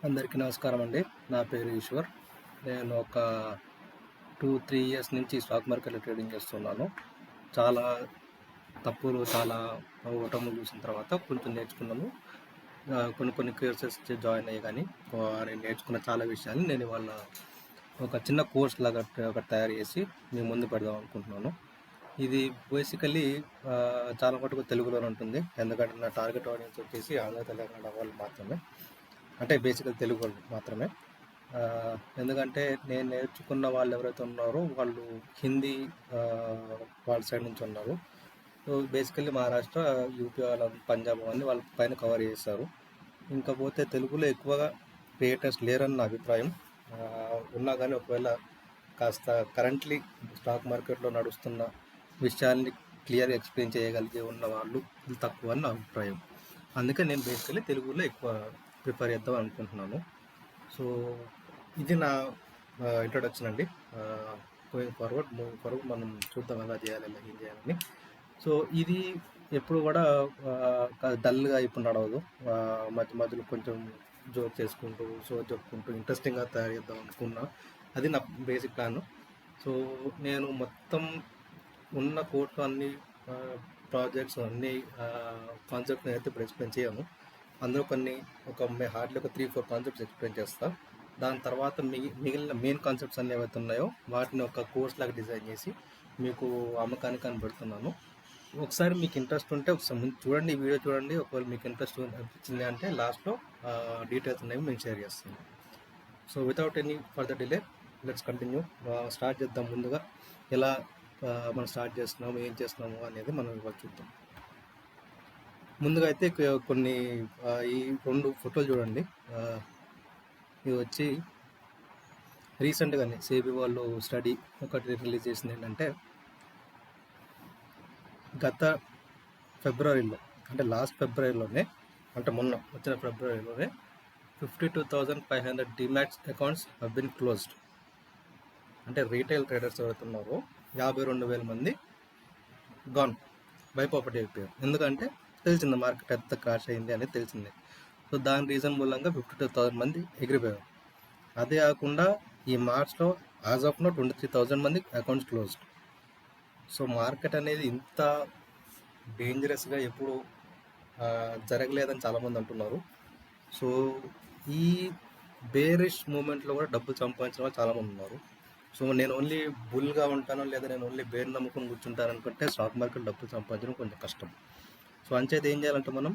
అందరికీ నమస్కారం అండి. నా పేరు ఈశ్వర్. నేను ఒక 2-3 ఇయర్స్ నుంచి స్టాక్ మార్కెట్‌లో ట్రేడింగ్ చేస్తున్నాను. చాలా తప్పులు, చాలా ఓటములు చూసిన తర్వాత కొంచెం నేర్చుకున్నాను. కొన్ని కోర్సెస్ జాయిన్ అయ్యి కానీ నేను నేర్చుకున్న చాలా విషయాలు నేను ఇవాళ ఒక చిన్న కోర్స్ లాగా ఒకటి తయారు చేసి మీ ముందు పెడదాం అనుకుంటున్నాను. ఇది బేసికల్లీ చాలా మటుకు తెలుగులోనే ఉంటుంది. ఎందుకంటే నా టార్గెట్ ఆడియన్స్ వచ్చేసి ఆంధ్ర, తెలంగాణ వాళ్ళు మాత్రమే. అంటే బేసికల్ తెలుగు వాళ్ళు మాత్రమే. ఎందుకంటే నేను నేర్చుకున్న వాళ్ళు ఎవరైతే ఉన్నారో వాళ్ళు హిందీ వాళ్ళ సైడ్ నుంచి ఉన్నారు. సో బేసికల్లీ మహారాష్ట్ర, యూపీ వాళ్ళ, పంజాబ్ అవన్నీ వాళ్ళ పైన కవర్ చేస్తారు. ఇంకపోతే తెలుగులో ఎక్కువగా క్రియేటర్స్ లేరని నా అభిప్రాయం. ఉన్నా కానీ ఒకవేళ కాస్త కరెంట్లీ స్టాక్ మార్కెట్లో నడుస్తున్న విషయాల్ని క్లియర్గా ఎక్స్ప్లెయిన్ చేయగలిగే ఉన్న వాళ్ళు తక్కువ అని నా అభిప్రాయం. అందుకే నేను బేసికల్లీ తెలుగులో ఎక్కువ ప్రిపేర్ చేద్దాం అనుకుంటున్నాను. సో ఇది నా ఇంట్రొడక్షన్ అండి. మూవింగ్ ఫార్వర్డ్ మనం చూద్దాం ఎలా చేయాలి, ఎలా ఏం చేయాలని. సో ఇది ఎప్పుడు కూడా డల్గా ఇప్పుడు నడవదు. మధ్య మధ్యలో కొంచెం జోక్ చేసుకుంటూ, షో చెప్పుకుంటూ ఇంట్రెస్టింగ్గా తయారు చేద్దాం అనుకున్నా. అది నా బేసిక్ ప్లాన్. సో నేను మొత్తం ఉన్న కోర్సులో అన్ని ప్రాజెక్ట్స్, అన్ని కాన్సెప్ట్ని అయితే ఇప్పుడు ఎక్స్ప్లెయిన్ చేయను. అందులో ఒక హార్డ్లీ ఒక 3-4 కాన్సెప్ట్స్ ఎక్స్ప్లెయిన్ చేస్తా. దాని తర్వాత మిగిలిన మెయిన్ కాన్సెప్ట్స్ అన్నీ ఏవైతే ఉన్నాయో వాటిని ఒక కోర్స్ లాగా డిజైన్ చేసి మీకు అమ్మకానికి కనబడుతున్నాను. ఒకసారి మీకు ఇంట్రెస్ట్ ఉంటే ఒకసారి ముందు చూడండి, ఈ వీడియో చూడండి. ఒకవేళ మీకు ఇంట్రెస్ట్ అనిపించింది అంటే లాస్ట్లో డీటెయిల్స్ అనేవి మేము షేర్ చేస్తాను. So without any further delay let's continue. Start చేద్దాం. ముందుగా ఎలా మనం స్టార్ట్ చేస్తున్నాము, ఏం చేస్తున్నాము అనేది మనం ఇవాళ చూద్దాం. ముందుగా అయితే కొన్ని ఈ 2 ఫోటోలు చూడండి. ఇది వచ్చి రీసెంట్గానే సేబీ వాళ్ళు స్టడీ ఒకటి రిలీజ్ చేసింది. ఏంటంటే గత ఫిబ్రవరిలో, అంటే లాస్ట్ ఫిబ్రవరిలోనే, అంటే మొన్న వచ్చిన ఫిబ్రవరిలోనే 52,500 demats accounts have been closed. అంటే రీటైల్ ట్రేడర్స్ ఎవరైతే ఉన్నారో 52,000 మంది గాన్, వైప్ అవుట్ అయిపోయారు. ఎందుకంటే తెలిసింది మార్కెట్ ఎంత క్రాష్ అయింది అనేది తెలిసిందే. సో దాని రీజన్ మూలంగా 52,000 మంది ఎగిరిపోయారు. అదే కాకుండా ఈ మార్చ్లో యాజ్ ఆఫ్ నో 23,000 మంది అకౌంట్స్ క్లోజ్డ్. సో మార్కెట్ అనేది ఇంత డేంజరస్గా ఎప్పుడు జరగలేదని చాలామంది అంటున్నారు. సో ఈ బేరిష్ మూమెంట్లో కూడా డబ్బులు సంపాదించిన వాళ్ళు చాలామంది ఉన్నారు. సో నేను ఓన్లీ బుల్గా ఉంటాను, లేదా నేను ఓన్లీ బేర్ నమ్ముకొని కూర్చుంటాను అనుకుంటే స్టాక్ మార్కెట్ డబ్బులు సంపాదించడం కొంచెం కష్టం. సో అంచేది ఏం చేయాలంటే మనం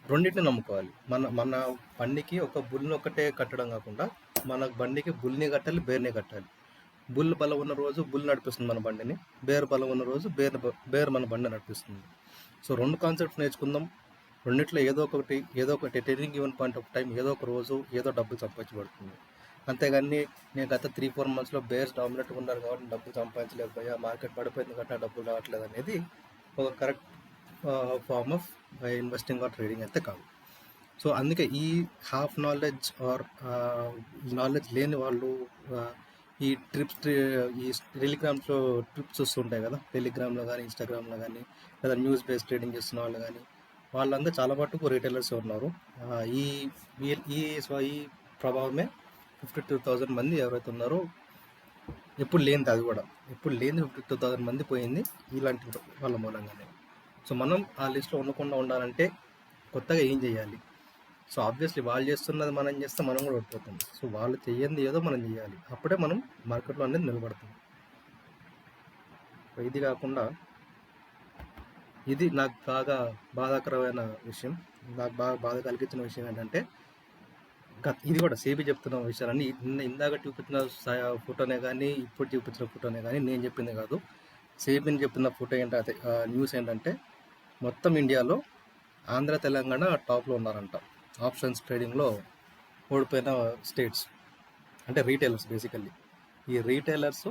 రెండింటిని నమ్ముకోవాలి. మన బండికి ఒక బుల్ని ఒకటే కట్టడం కాకుండా మన బండికి బుల్ని కట్టాలి, బేర్ని కట్టాలి. బుల్ బలం ఉన్న రోజు బుల్ నడిపిస్తుంది మన బండిని, బేర్ బలం ఉన్న రోజు బేర్ మన బండి నడిపిస్తుంది. సో 2 కాన్సెప్ట్స్ నేర్చుకుందాం. రెండిట్లో ఏదో ఒకటి టెర్నింగ్ గివెన్ పాయింట్ ఆఫ్ టైం ఏదో ఒక రోజు ఏదో డబ్బులు సంపాదించబడుతుంది. అంతేగాని నేను గత 3-4 మంత్స్లో బేర్స్ డామినేట్గా ఉన్నారు కాబట్టి డబ్బులు సంపాదించలేకపోయా, మార్కెట్ పడిపోయింది కాబట్టి డబ్బులు రావట్లేదు అనేది ఒక correct form of investing or trading అయితే కాదు. సో అందుకే ఈ హాఫ్ నాలెడ్జ్ ఆర్ నాలెడ్జ్ లేని వాళ్ళు ఈ టెలిగ్రామ్స్లో ట్రిప్స్ వస్తుంటాయి కదా, టెలిగ్రామ్లో కానీ, ఇన్స్టాగ్రామ్లో కానీ, లేదా న్యూస్ బేస్డ్ ట్రేడింగ్ చేస్తున్న వాళ్ళు కానీ, వాళ్ళందరూ చాలా మటుకు రీటైలర్స్ ఉన్నారు. ఈ ఈ ప్రభావమే 52,000 మంది ఎవరైతే ఉన్నారో ఎప్పుడు లేనిది, అది కూడా ఎప్పుడు లేని 52,000 మంది పోయింది ఇలాంటి వాళ్ళ మూలంగానే. సో మనం ఆ లిస్ట్లో ఉండకుండా ఉండాలంటే కొత్తగా ఏం చేయాలి? సో ఆబ్వియస్లీ వాళ్ళు చేస్తున్నది మనం చేస్తే మనం కూడా ఓడిపోతాం. సో వాళ్ళు చెయ్యంది ఏదో మనం చేయాలి, అప్పుడే మనం మార్కెట్లో అనేది నిలబడతాం. సో ఇది కాకుండా ఇది నాకు బాగా బాధాకరమైన విషయం, నాకు బాగా బాధ కలిగించిన విషయం ఏంటంటే, ఇది కూడా సేబీ చెప్తున్న విషయాలన్నీ ఇందాక చూపించిన ఫోటోనే కానీ, ఇప్పుడు చూపించిన ఫోటోనే కానీ నేను చెప్పింది కాదు. సేబీని చెప్పిన ఫోటో ఏంటంటే, న్యూస్ ఏంటంటే, మొత్తం ఇండియాలో ఆంధ్ర, తెలంగాణ టాప్లో ఉన్నారంట ఆప్షన్స్ ట్రేడింగ్లో ఓడిపోయిన స్టేట్స్. అంటే రీటైలర్స్, బేసికల్లీ ఈ రీటైలర్స్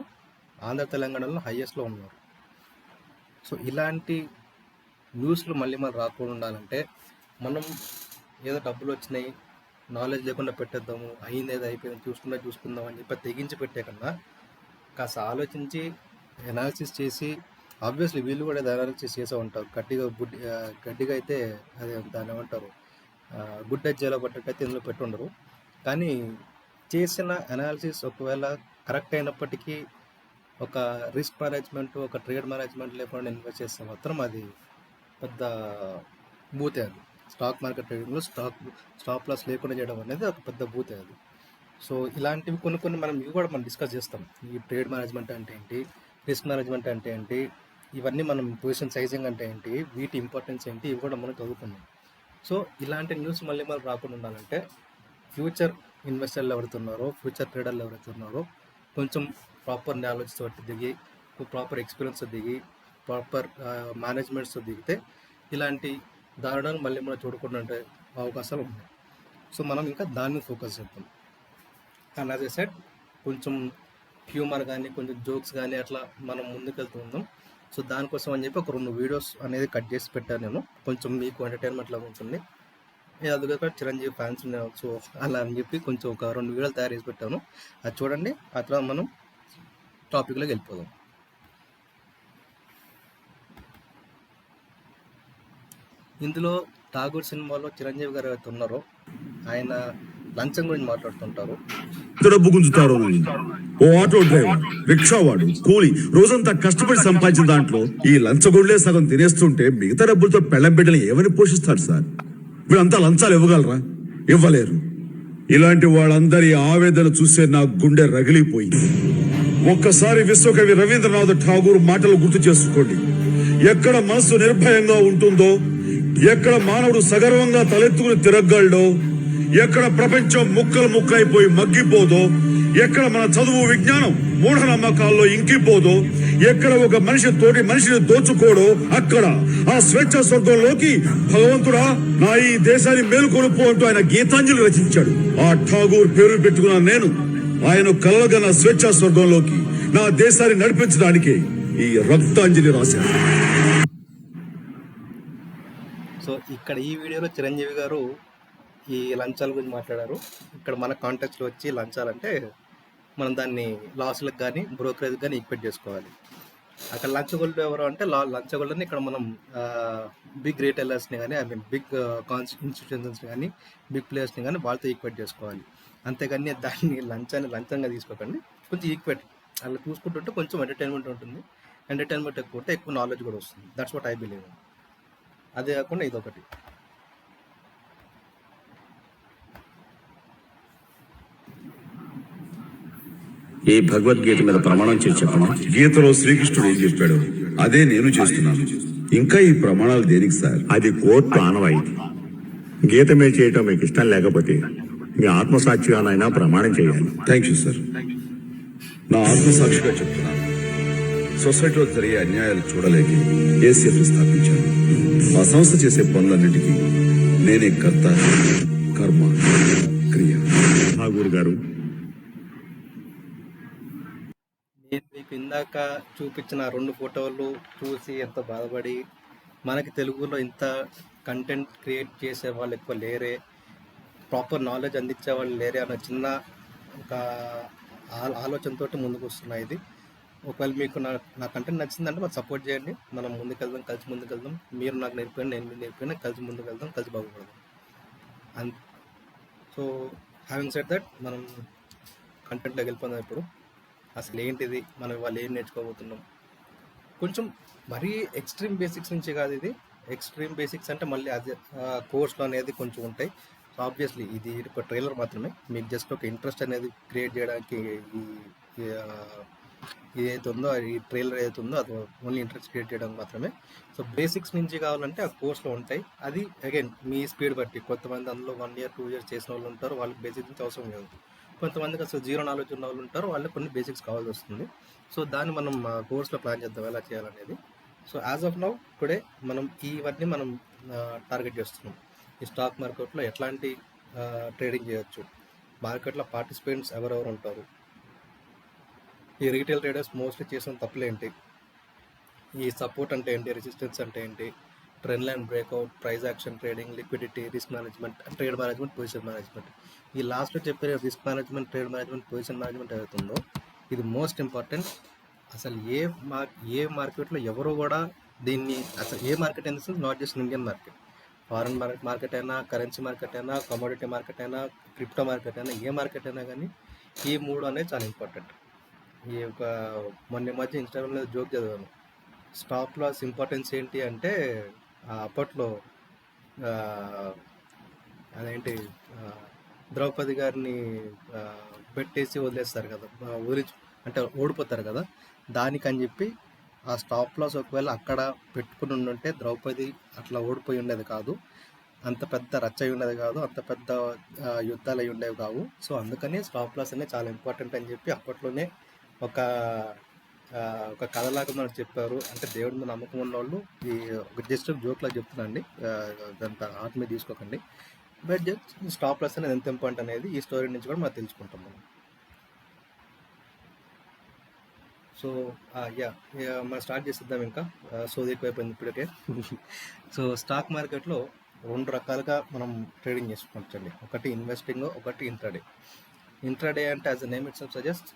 ఆంధ్ర, తెలంగాణలో హైయెస్ట్లో ఉన్నారు. సో ఇలాంటి న్యూస్లు మళ్ళీ రాకుండా ఉండాలంటే మనం ఏదో డబ్బులు వచ్చినాయి, నాలెడ్జ్ లేకుండా పెట్టేద్దాము, అయింది ఏదో అయిపోయింది, చూసుకుందాం అని చెప్పి తెగించి పెట్టే కన్నా కాస్త ఆలోచించి ఎనాలిసిస్ చేసి, ఆబ్వియస్లీ వీళ్ళు కూడా అనాలిసిస్ చేసే ఉంటారు. గడ్డిగా అయితే అదే దాన్ని ఏమంటారు, గుడ్డ జైలో పడ్డట్టయితే ఇందులో పెట్టుండరు. కానీ చేసిన అనాలిసిస్ ఒకవేళ కరెక్ట్ అయినప్పటికీ ఒక రిస్క్ మేనేజ్మెంట్, ఒక ట్రేడ్ మేనేజ్మెంట్ లేకుండా ఇన్వెస్ట్ చేస్తే మాత్రం అది పెద్ద బూతే. అది స్టాక్ మార్కెట్ ట్రేడింగ్లో స్టాప్ లాస్ లేకుండా చేయడం అనేది ఒక పెద్ద బూతే అది. సో ఇలాంటివి కొన్ని మనం ఇవి కూడా మనం డిస్కస్ చేస్తాం. ఈ ట్రేడ్ మేనేజ్మెంట్ అంటే ఏంటి, రిస్క్ మేనేజ్మెంట్ అంటే ఏంటి, ఇవన్నీ మనం పొజిషన్ సైజింగ్ అంటే ఏంటి, వీటి ఇంపార్టెన్స్ ఏంటి, ఇవి కూడా మనం చదువుకున్నాం. సో ఇలాంటి న్యూస్ మళ్ళీ రాకుండా ఉండాలంటే ఫ్యూచర్ ఇన్వెస్టర్లు ఎవరుతున్నారో, ఫ్యూచర్ ట్రేడర్లు ఎవరుతున్నారో కొంచెం ప్రాపర్ నాలెడ్జ్తో దిగి, ప్రాపర్ ఎక్స్పీరియన్స్తో దిగి, ప్రాపర్ మేనేజ్మెంట్స్తో దిగితే ఇలాంటి దారుణాలు మళ్ళీ మనం చూడకుండా ఉండే అవకాశాలు ఉన్నాయి. సో మనం ఇంకా దాన్ని ఫోకస్ చేద్దాం. అండ్ యాజ్ ఎ సెడ్, కొంచెం హ్యూమర్ కానీ కొంచెం జోక్స్ కానీ అట్లా మనం ముందుకెళ్తూ ఉందాం. సో దానికోసం అని చెప్పి ఒక 2 వీడియోస్ అనేది కట్ చేసి పెట్టాను నేను, కొంచెం మీకు ఎంటర్టైన్మెంట్ లాగా ఉంటుంది. అది కూడా చిరంజీవి ఫ్యాన్స్ ఉన్నారు, సో అలా అని చెప్పి కొంచెం ఒక 2 వీడియోలు తయారు చేసి పెట్టాను. అది చూడండి, అట్లా మనం టాపిక్లోకి వెళ్ళిపోదాం. ఇందులో ఠాగూర్ సినిమాలో చిరంజీవి గారు ఎవరైతే ఉన్నారో ఆయన లంచం గురించి మాట్లాడుతుంటారు. డబ్బు గుంజుతారు. ఓ ఆటో డ్రైవర్, రిక్షా వాడు, కూలి రోజంతా కష్టపడి సంపాదించిన దాంట్లో ఈ లంచగొండలే సగం తినేస్తుంటే మిగతా డబ్బులతో పెళ్ళం బిడ్డలు ఏమని పోషిస్తారు సార్? వీళ్ళంతా లంచాలు ఇవ్వగలరా? ఇవ్వలేరు. ఇలాంటి వాళ్ళందరి ఆవేదన చూసే నా గుండె రగిలిపోయింది. ఒక్కసారి విశ్వకవి రవీంద్రనాథ్ ఠాగూర్ మాటలు గుర్తు చేసుకోండి. ఎక్కడ మనసు నిర్భయంగా ఉంటుందో, ఎక్కడ మానవుడు సగర్వంగా తలెత్తుకుని తిరగలడో, ఎక్కడ ప్రపంచం ముక్కలు ముక్కలైపోయి మగ్గిపోదో, ఎక్కడ మన చదువు విజ్ఞానం మూఢనమ్మకాల్లో ఇంకిపోదో, ఎక్కడ ఒక మనిషి తోటి మనిషిని దోచుకోడో అక్కడ ఆ స్వేచ్ఛ స్వర్గంలోకి భగవంతుడా నా ఈ దేశాన్ని మేలుకొనుపో అంటూ ఆయన గీతాంజలి రచించాడు. ఆ ఠాగూర్ పేరు పెట్టుకున్న నేను ఆయన కలగన స్వేచ్ఛ స్వర్గంలోకి నా దేశాన్ని నడిపించడానికి ఈ రక్తాంజలి రాశాను. సో ఇక్కడ ఈ వీడియోలో చిరంజీవి గారు ఈ లంచాల గురించి మాట్లాడారు. ఇక్కడ మన కాంటాక్ట్స్లో వచ్చి లంచాలంటే మనం దాన్ని లాసులకు కానీ బ్రోకరేజ్ కానీ ఈక్వేట్ చేసుకోవాలి. అక్కడ లంచగొల్లు ఎవరు అంటే లంచగొల్లని ఇక్కడ మనం బిగ్ రీటైలర్స్ని కానీ, బిగ్ ఇన్స్టిట్యూషన్స్ని కానీ, బిగ్ ప్లేయర్స్ని కానీ వాళ్ళతో ఈక్వేట్ చేసుకోవాలి. అంతేగాని దాన్ని లంచంగా తీసుకోకండి. కొంచెం ఈక్వేట్ అలా చూసుకుంటుంటే కొంచెం ఎంటర్టైన్మెంట్ ఉంటుంది. ఎంటర్టైన్మెంట్ ఎక్కువ ఉంటే ఎక్కువ నాలెడ్జ్ కూడా వస్తుంది. That's what I believe. అదే కాకుండా ఇదొకటి. ఈ భగవద్గీత మీద ప్రమాణం చేసి చెప్పండి. గీతలో శ్రీకృష్ణుడు ఏం చెప్పాడు అదే నేను చేస్తున్నాను. ఇంకా ఈ ప్రమాణాలు దేనికి సార్? అది కోర్టు ఆనవాయితీ. గీత మీద చేయటం మీకు ఇష్టం లేకపోతే మీ ఆత్మసాక్షిగానైనా ప్రమాణం చేయాలి. Thank you sir. నా ఆత్మసాక్షిగా చెప్తున్నాను. సొసైటీలో జరిగే అన్యాయాలు చూడలేక ఏసీఎఫ్ స్థాపించాను. ఆ సంస్థ చేసే పనులన్నిటికీ నేనే కర్త, కర్మ, క్రియ. ఠాగూర్ గారు, నేను మీకు ఇందాక చూపించిన 2 ఫోటోలు చూసి ఎంత బాధపడి, మనకి తెలుగులో ఇంత కంటెంట్ క్రియేట్ చేసే వాళ్ళు ఎక్కువ లేరే, ప్రాపర్ నాలెడ్జ్ అందించే వాళ్ళు లేరే అన్న చిన్న ఒక ఆలోచనతో ముందుకు వస్తున్నాయి. ఇది ఒకవేళ మీకు నా కంటెంట్ నచ్చిందంటే మాకు సపోర్ట్ చేయండి. మనం ముందుకెళ్దాం, కలిసి ముందుకెళ్దాం. మీరు నాకు నేర్పిన, నేను మీరు నేర్పిన, కలిసి ముందుకెళ్దాం, కలిసి బాగుపడదాం. And so having said that, మనం కంటెంట్లోకి వెళ్ళిపోదాం. ఇప్పుడు అసలు ఏంటిది, మనం వాళ్ళు ఏం నేర్చుకోబోతున్నాం, కొంచెం మరీ ఎక్స్ట్రీమ్ బేసిక్స్ నుంచి కాదు. ఇది ఎక్స్ట్రీమ్ బేసిక్స్ అంటే మళ్ళీ అదే కోర్స్లో అనేది కొంచెం ఉంటాయి. సో ఆబ్వియస్లీ ఇది ఒక ట్రైలర్ మాత్రమే, మీకు జస్ట్ ఒక ఇంట్రెస్ట్ అనేది క్రియేట్ చేయడానికి ఏదైతే ఉందో, ఈ ట్రైలర్ ఏదైతే ఉందో అది ఓన్లీ ఇంట్రెస్ట్ క్రియేట్ చేయడానికి మాత్రమే. సో బేసిక్స్ నుంచి కావాలంటే ఆ కోర్స్లో ఉంటాయి. అది అగైన్ మీ స్పీడ్ బట్టి. కొంతమంది అందులో 1 year 2 years చేసిన వాళ్ళు ఉంటారు, వాళ్ళకి బేసిక్స్ నుంచి అవసరం లేదు. కొంతమందికి అసలు జీరో నాలెడ్జ్ ఉన్న వాళ్ళు ఉంటారు, వాళ్ళకి కొన్ని బేసిక్స్ కావాల్సి వస్తుంది. సో దాన్ని మనం కోర్స్లో ప్లాన్ చేద్దాం ఎలా చేయాలనేది. So as of now today మనం ఇవన్నీ మనం టార్గెట్ చేస్తున్నాం. ఈ స్టాక్ మార్కెట్లో ఎట్లాంటి ట్రేడింగ్ చేయొచ్చు, మార్కెట్లో పార్టిసిపెంట్స్ ఎవరెవరు ఉంటారు, ఈ రీటైల్ ట్రేడర్స్ మోస్ట్లీ చేసిన తప్పులేంటి, ఈ సపోర్ట్ అంటే ఏంటి, రెసిస్టెన్స్ అంటే ఏంటి, trend line breakout, price action trading, liquidity, risk management, trade management, position management. ఈ లాస్ట్లో చెప్పే risk management, trade management, position management ఏదైతుందో ఇది మోస్ట్ ఇంపార్టెంట్. అసలు ఏ మార్కెట్లో ఎవరు కూడా దీన్ని, అసలు ఏ market in the sense not just Indian market, foreign market అయినా, కరెన్సీ మార్కెట్ అయినా, కమోడిటీ మార్కెట్ అయినా, క్రిప్టో మార్కెట్ అయినా, ఏ మార్కెట్ అయినా కానీ ఈ 3 అనేది చాలా ఇంపార్టెంట్. ఈ ఒక మొన్న ఈ మధ్య ఇన్స్టాగ్రామ్లో జోక్ చదివాను. స్టాప్ లాస్ ఇంపార్టెన్స్ ఏంటి అంటే అప్పట్లో ఆ, అదేంటి ఆ, ద్రౌపది గారిని ఆ, పెట్టేసి వదిలేస్తారు కదా, ఊరించి అంటే ఓడిపోతారు కదా, దానికని చెప్పి ఆ స్టాప్ లాస్ ఒకవేళ అక్కడ పెట్టుకుని ఉండుంటే ద్రౌపది అట్లా ఓడిపోయి ఉండేది కాదు, అంత పెద్ద రచ్చ అయి ఉండేది కాదు, అంత పెద్ద యుద్ధాలు అయి ఉండేవి కావు. సో అందుకని స్టాప్ లాస్ అనేది చాలా ఇంపార్టెంట్ అని చెప్పి అప్పట్లోనే ఒక ఆ, ఒక కథలాగా మనకు చెప్పారు. అంటే దేవుడి మీద నమ్మకం ఉన్న వాళ్ళు ఈ ఒక జస్ట్ జోక్లా చెప్తున్నాండి, దాంతో ఆర్ట్ మీద తీసుకోకండి. బట్ జస్ట్ స్టాప్ లాస్ అనేది ఎంత ఇంపార్టెంట్ అనేది ఈ స్టోరీ నుంచి కూడా మనం తెలుసుకుంటాం మనం. సో యా మనం స్టార్ట్ చేసేద్దాం ఇంకా. సోది ఎక్కువైపోయింది ఇప్పటికే. సో స్టాక్ మార్కెట్లో 2 రకాలుగా మనం ట్రేడింగ్ చేసుకోవచ్చండి. ఒకటి ఇన్వెస్టింగ్, ఒకటి ఇంట్రాడే. ఇంట్రాడే అంటే as a name it's suggest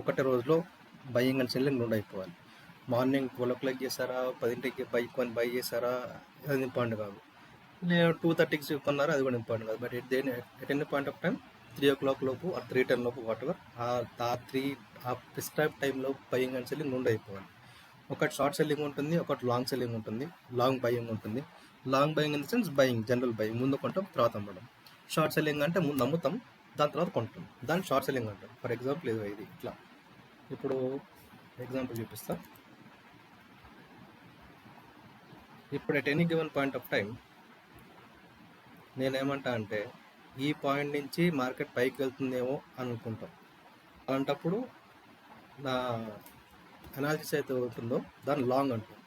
ఒకటి రోజులో బయింగ్ అండ్ సెల్లింగ్ 2 అయిపోవాలి. మార్నింగ్ 12 o'clock చేశారా, 10కి బై చేశారా, అది ఇంపార్టెంట్ కాదు. 2:30కి కొన్నారా, అది కూడా ఇంపార్టెంట్ కాదు. But at any point of time 3 o'clock లోపు ఆ 3:10 లోపు వాటెవర్ ఆ ప్రిస్క్రైబ్ టైంలో బయింగ్ అండ్ సెల్లింగ్ 2 అయిపోవాలి. ఒకటి షార్ట్ సెల్లింగ్ ఉంటుంది, ఒకటి లాంగ్ సెల్లింగ్ ఉంటుంది, లాంగ్ బయింగ్ ఉంటుంది. Long buying in the sense buying, general buying, ముందు కొంటాం తర్వాత అమ్మడం. షార్ట్ సెల్లింగ్ అంటే ముందు అమ్ముతాం, దాని తర్వాత కొంటాం, దాన్ని షార్ట్ సెల్లింగ్ అంటాం. ఫర్ ఎగ్జాంపుల్ ఇది ఇట్లా, ఇప్పుడు ఎగ్జాంపుల్ చూపిస్తా. ఇప్పుడు at any given point of time నేనేమంటా అంటే ఈ పాయింట్ నుంచి మార్కెట్ పైకి వెళ్తుందేమో అని అనుకుంటాం. అలాంటప్పుడు నా అనాలిసిస్ అయితే ఉంటుందో దాన్ని లాంగ్ అంటాం,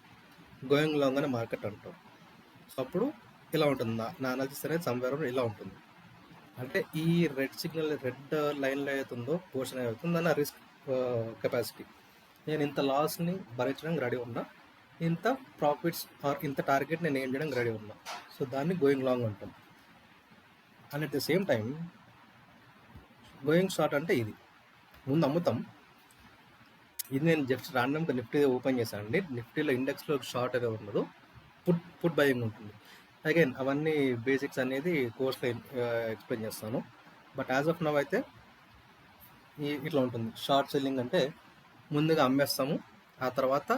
గోయింగ్ లాంగ్ అనే మార్కెట్ అంటాం. సో అప్పుడు ఇలా ఉంటుంది, నా అనాలిసిస్ అనేది సమ్వేర్ ఇలా ఉంటుంది. అంటే ఈ రెడ్ సిగ్నల్, రెడ్ లైన్లో అవుతుందో పోర్షన్ అవుతుందో నా రిస్క్ కెపాసిటీ. నేను ఇంత లాస్ని భరించడానికి రెడీ ఉన్నా, ఇంత ప్రాఫిట్స్ ఆర్ ఇంత టార్గెట్ నేను ఏం చేయడానికి రెడీ ఉన్నా. సో దాన్ని గోయింగ్ లాంగ్ అంటాం. And at the same time going short అంటే ఇది, ముందు అమ్ముతాం. ఇది నేను జస్ట్ ర్యాండమ్గా నిఫ్టీ ఓపెన్ చేశాను అండి. నిఫ్టీలో ఇండెక్స్లో షార్ట్ అనేది ఉండదు, పుట్ బయింగ్ ఉంటుంది. అగైన్ అవన్నీ బేసిక్స్ అనేది కోర్స్లో ఎక్స్ప్లెయిన్ చేస్తాను. బట్ యాజ్ ఆఫ్ నవ్ అయితే ఇట్లా ఉంటుంది. షార్ట్ సెల్లింగ్ అంటే ముందుగా అమ్మేస్తాము, ఆ తర్వాత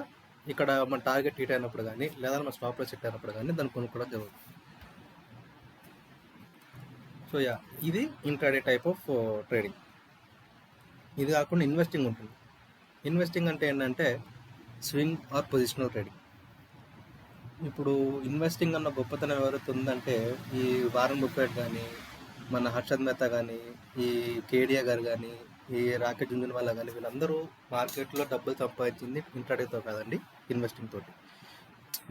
ఇక్కడ మన టార్గెట్ హిట్ అయినప్పుడు కానీ లేదా మన స్టాప్ లాస్ హిట్ అయినప్పుడు కానీ దాన్ని కొనుక్కోవడం జరుగుతుంది. సో ఇది ఇంట్రాడే టైప్ ఆఫ్ ట్రేడింగ్. ఇది కాకుండా ఇన్వెస్టింగ్ ఉంటుంది. ఇన్వెస్టింగ్ అంటే ఏంటంటే స్వింగ్ ఆర్ పొజిషనల్ ట్రేడింగ్. ఇప్పుడు ఇన్వెస్టింగ్ అన్న గొప్పతనం ఎవరైతే ఉందంటే ఈ వారన్ బఫెట్ కానీ, మన హర్షద్ మెహతా కానీ, ఈ కేడియా గారు కానీ, ఈ రాకేష్ జుంజున్వాలా కానీ, వీళ్ళందరూ మార్కెట్లో డబ్బులు సంపాదించింది ఇంట్రాడేతో కాదండి, ఇన్వెస్టింగ్ తోటి.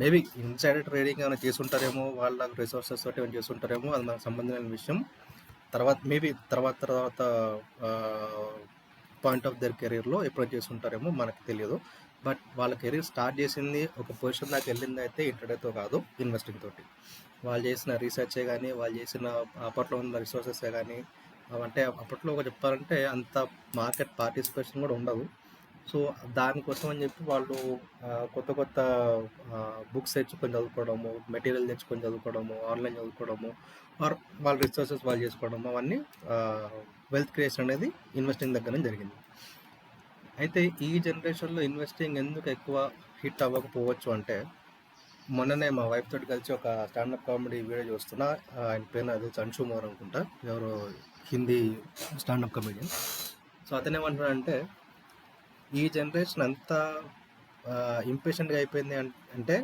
మేబీ ఇన్సైడర్ ట్రేడింగ్ ఏమైనా చేసుంటారేమో, వాళ్ళ రిసోర్సెస్ తోటి ఏమైనా చేసుంటారేమో, అది మనకు సంబంధమైన విషయం. తర్వాత మేబీ తర్వాత పాయింట్ ఆఫ్ దర్ కెరీర్లో ఎప్పుడైనా చేసుంటారేమో మనకు తెలియదు. బట్ వాళ్ళ కెరీర్ స్టార్ట్ చేసింది ఒక పొజిషన్ దాకా వెళ్ళింది అయితే ఇంట్రాడేతో కాదు, ఇన్వెస్టింగ్ తోటి. వాళ్ళు చేసిన రీసెర్చే కానీ, వాళ్ళు చేసిన అప్పట్లో ఉన్న రిసోర్సెసే కానీ, అంటే అప్పట్లో ఒక చెప్పాలంటే అంత మార్కెట్ పార్టిసిపేషన్ కూడా ఉండదు. సో దానికోసం అని చెప్పి వాళ్ళు కొత్త బుక్స్ తెచ్చుకొని చదువుకోవడము, మెటీరియల్ తెచ్చుకొని చదువుకోవడము, ఆన్లైన్ చదువుకోవడము, ఆర్ వాళ్ళ రిసోర్సెస్ వాళ్ళు చేసుకోవడము, అవన్నీ వెల్త్ క్రియేషన్ అనేది ఇన్వెస్టింగ్ దగ్గర జరిగింది. అయితే ఈ జనరేషన్లో ఇన్వెస్టింగ్ ఎందుకు ఎక్కువ హిట్ అవ్వకపోవచ్చు అంటే, మొన్ననే మా వైఫ్ తోటి కలిసి ఒక స్టాండప్ కామెడీ వీడియో చూస్తున్నా. ఆయన పేరు అది చన్షు మోర్ అనుకుంటా, ఎవరో హిందీ స్టాండప్ కామెడియన్. సో అతను ఏమంటున్నాడంటే ఈ జనరేషన్ అంతా ఇంపేషెంట్గా అయిపోయింది అంటే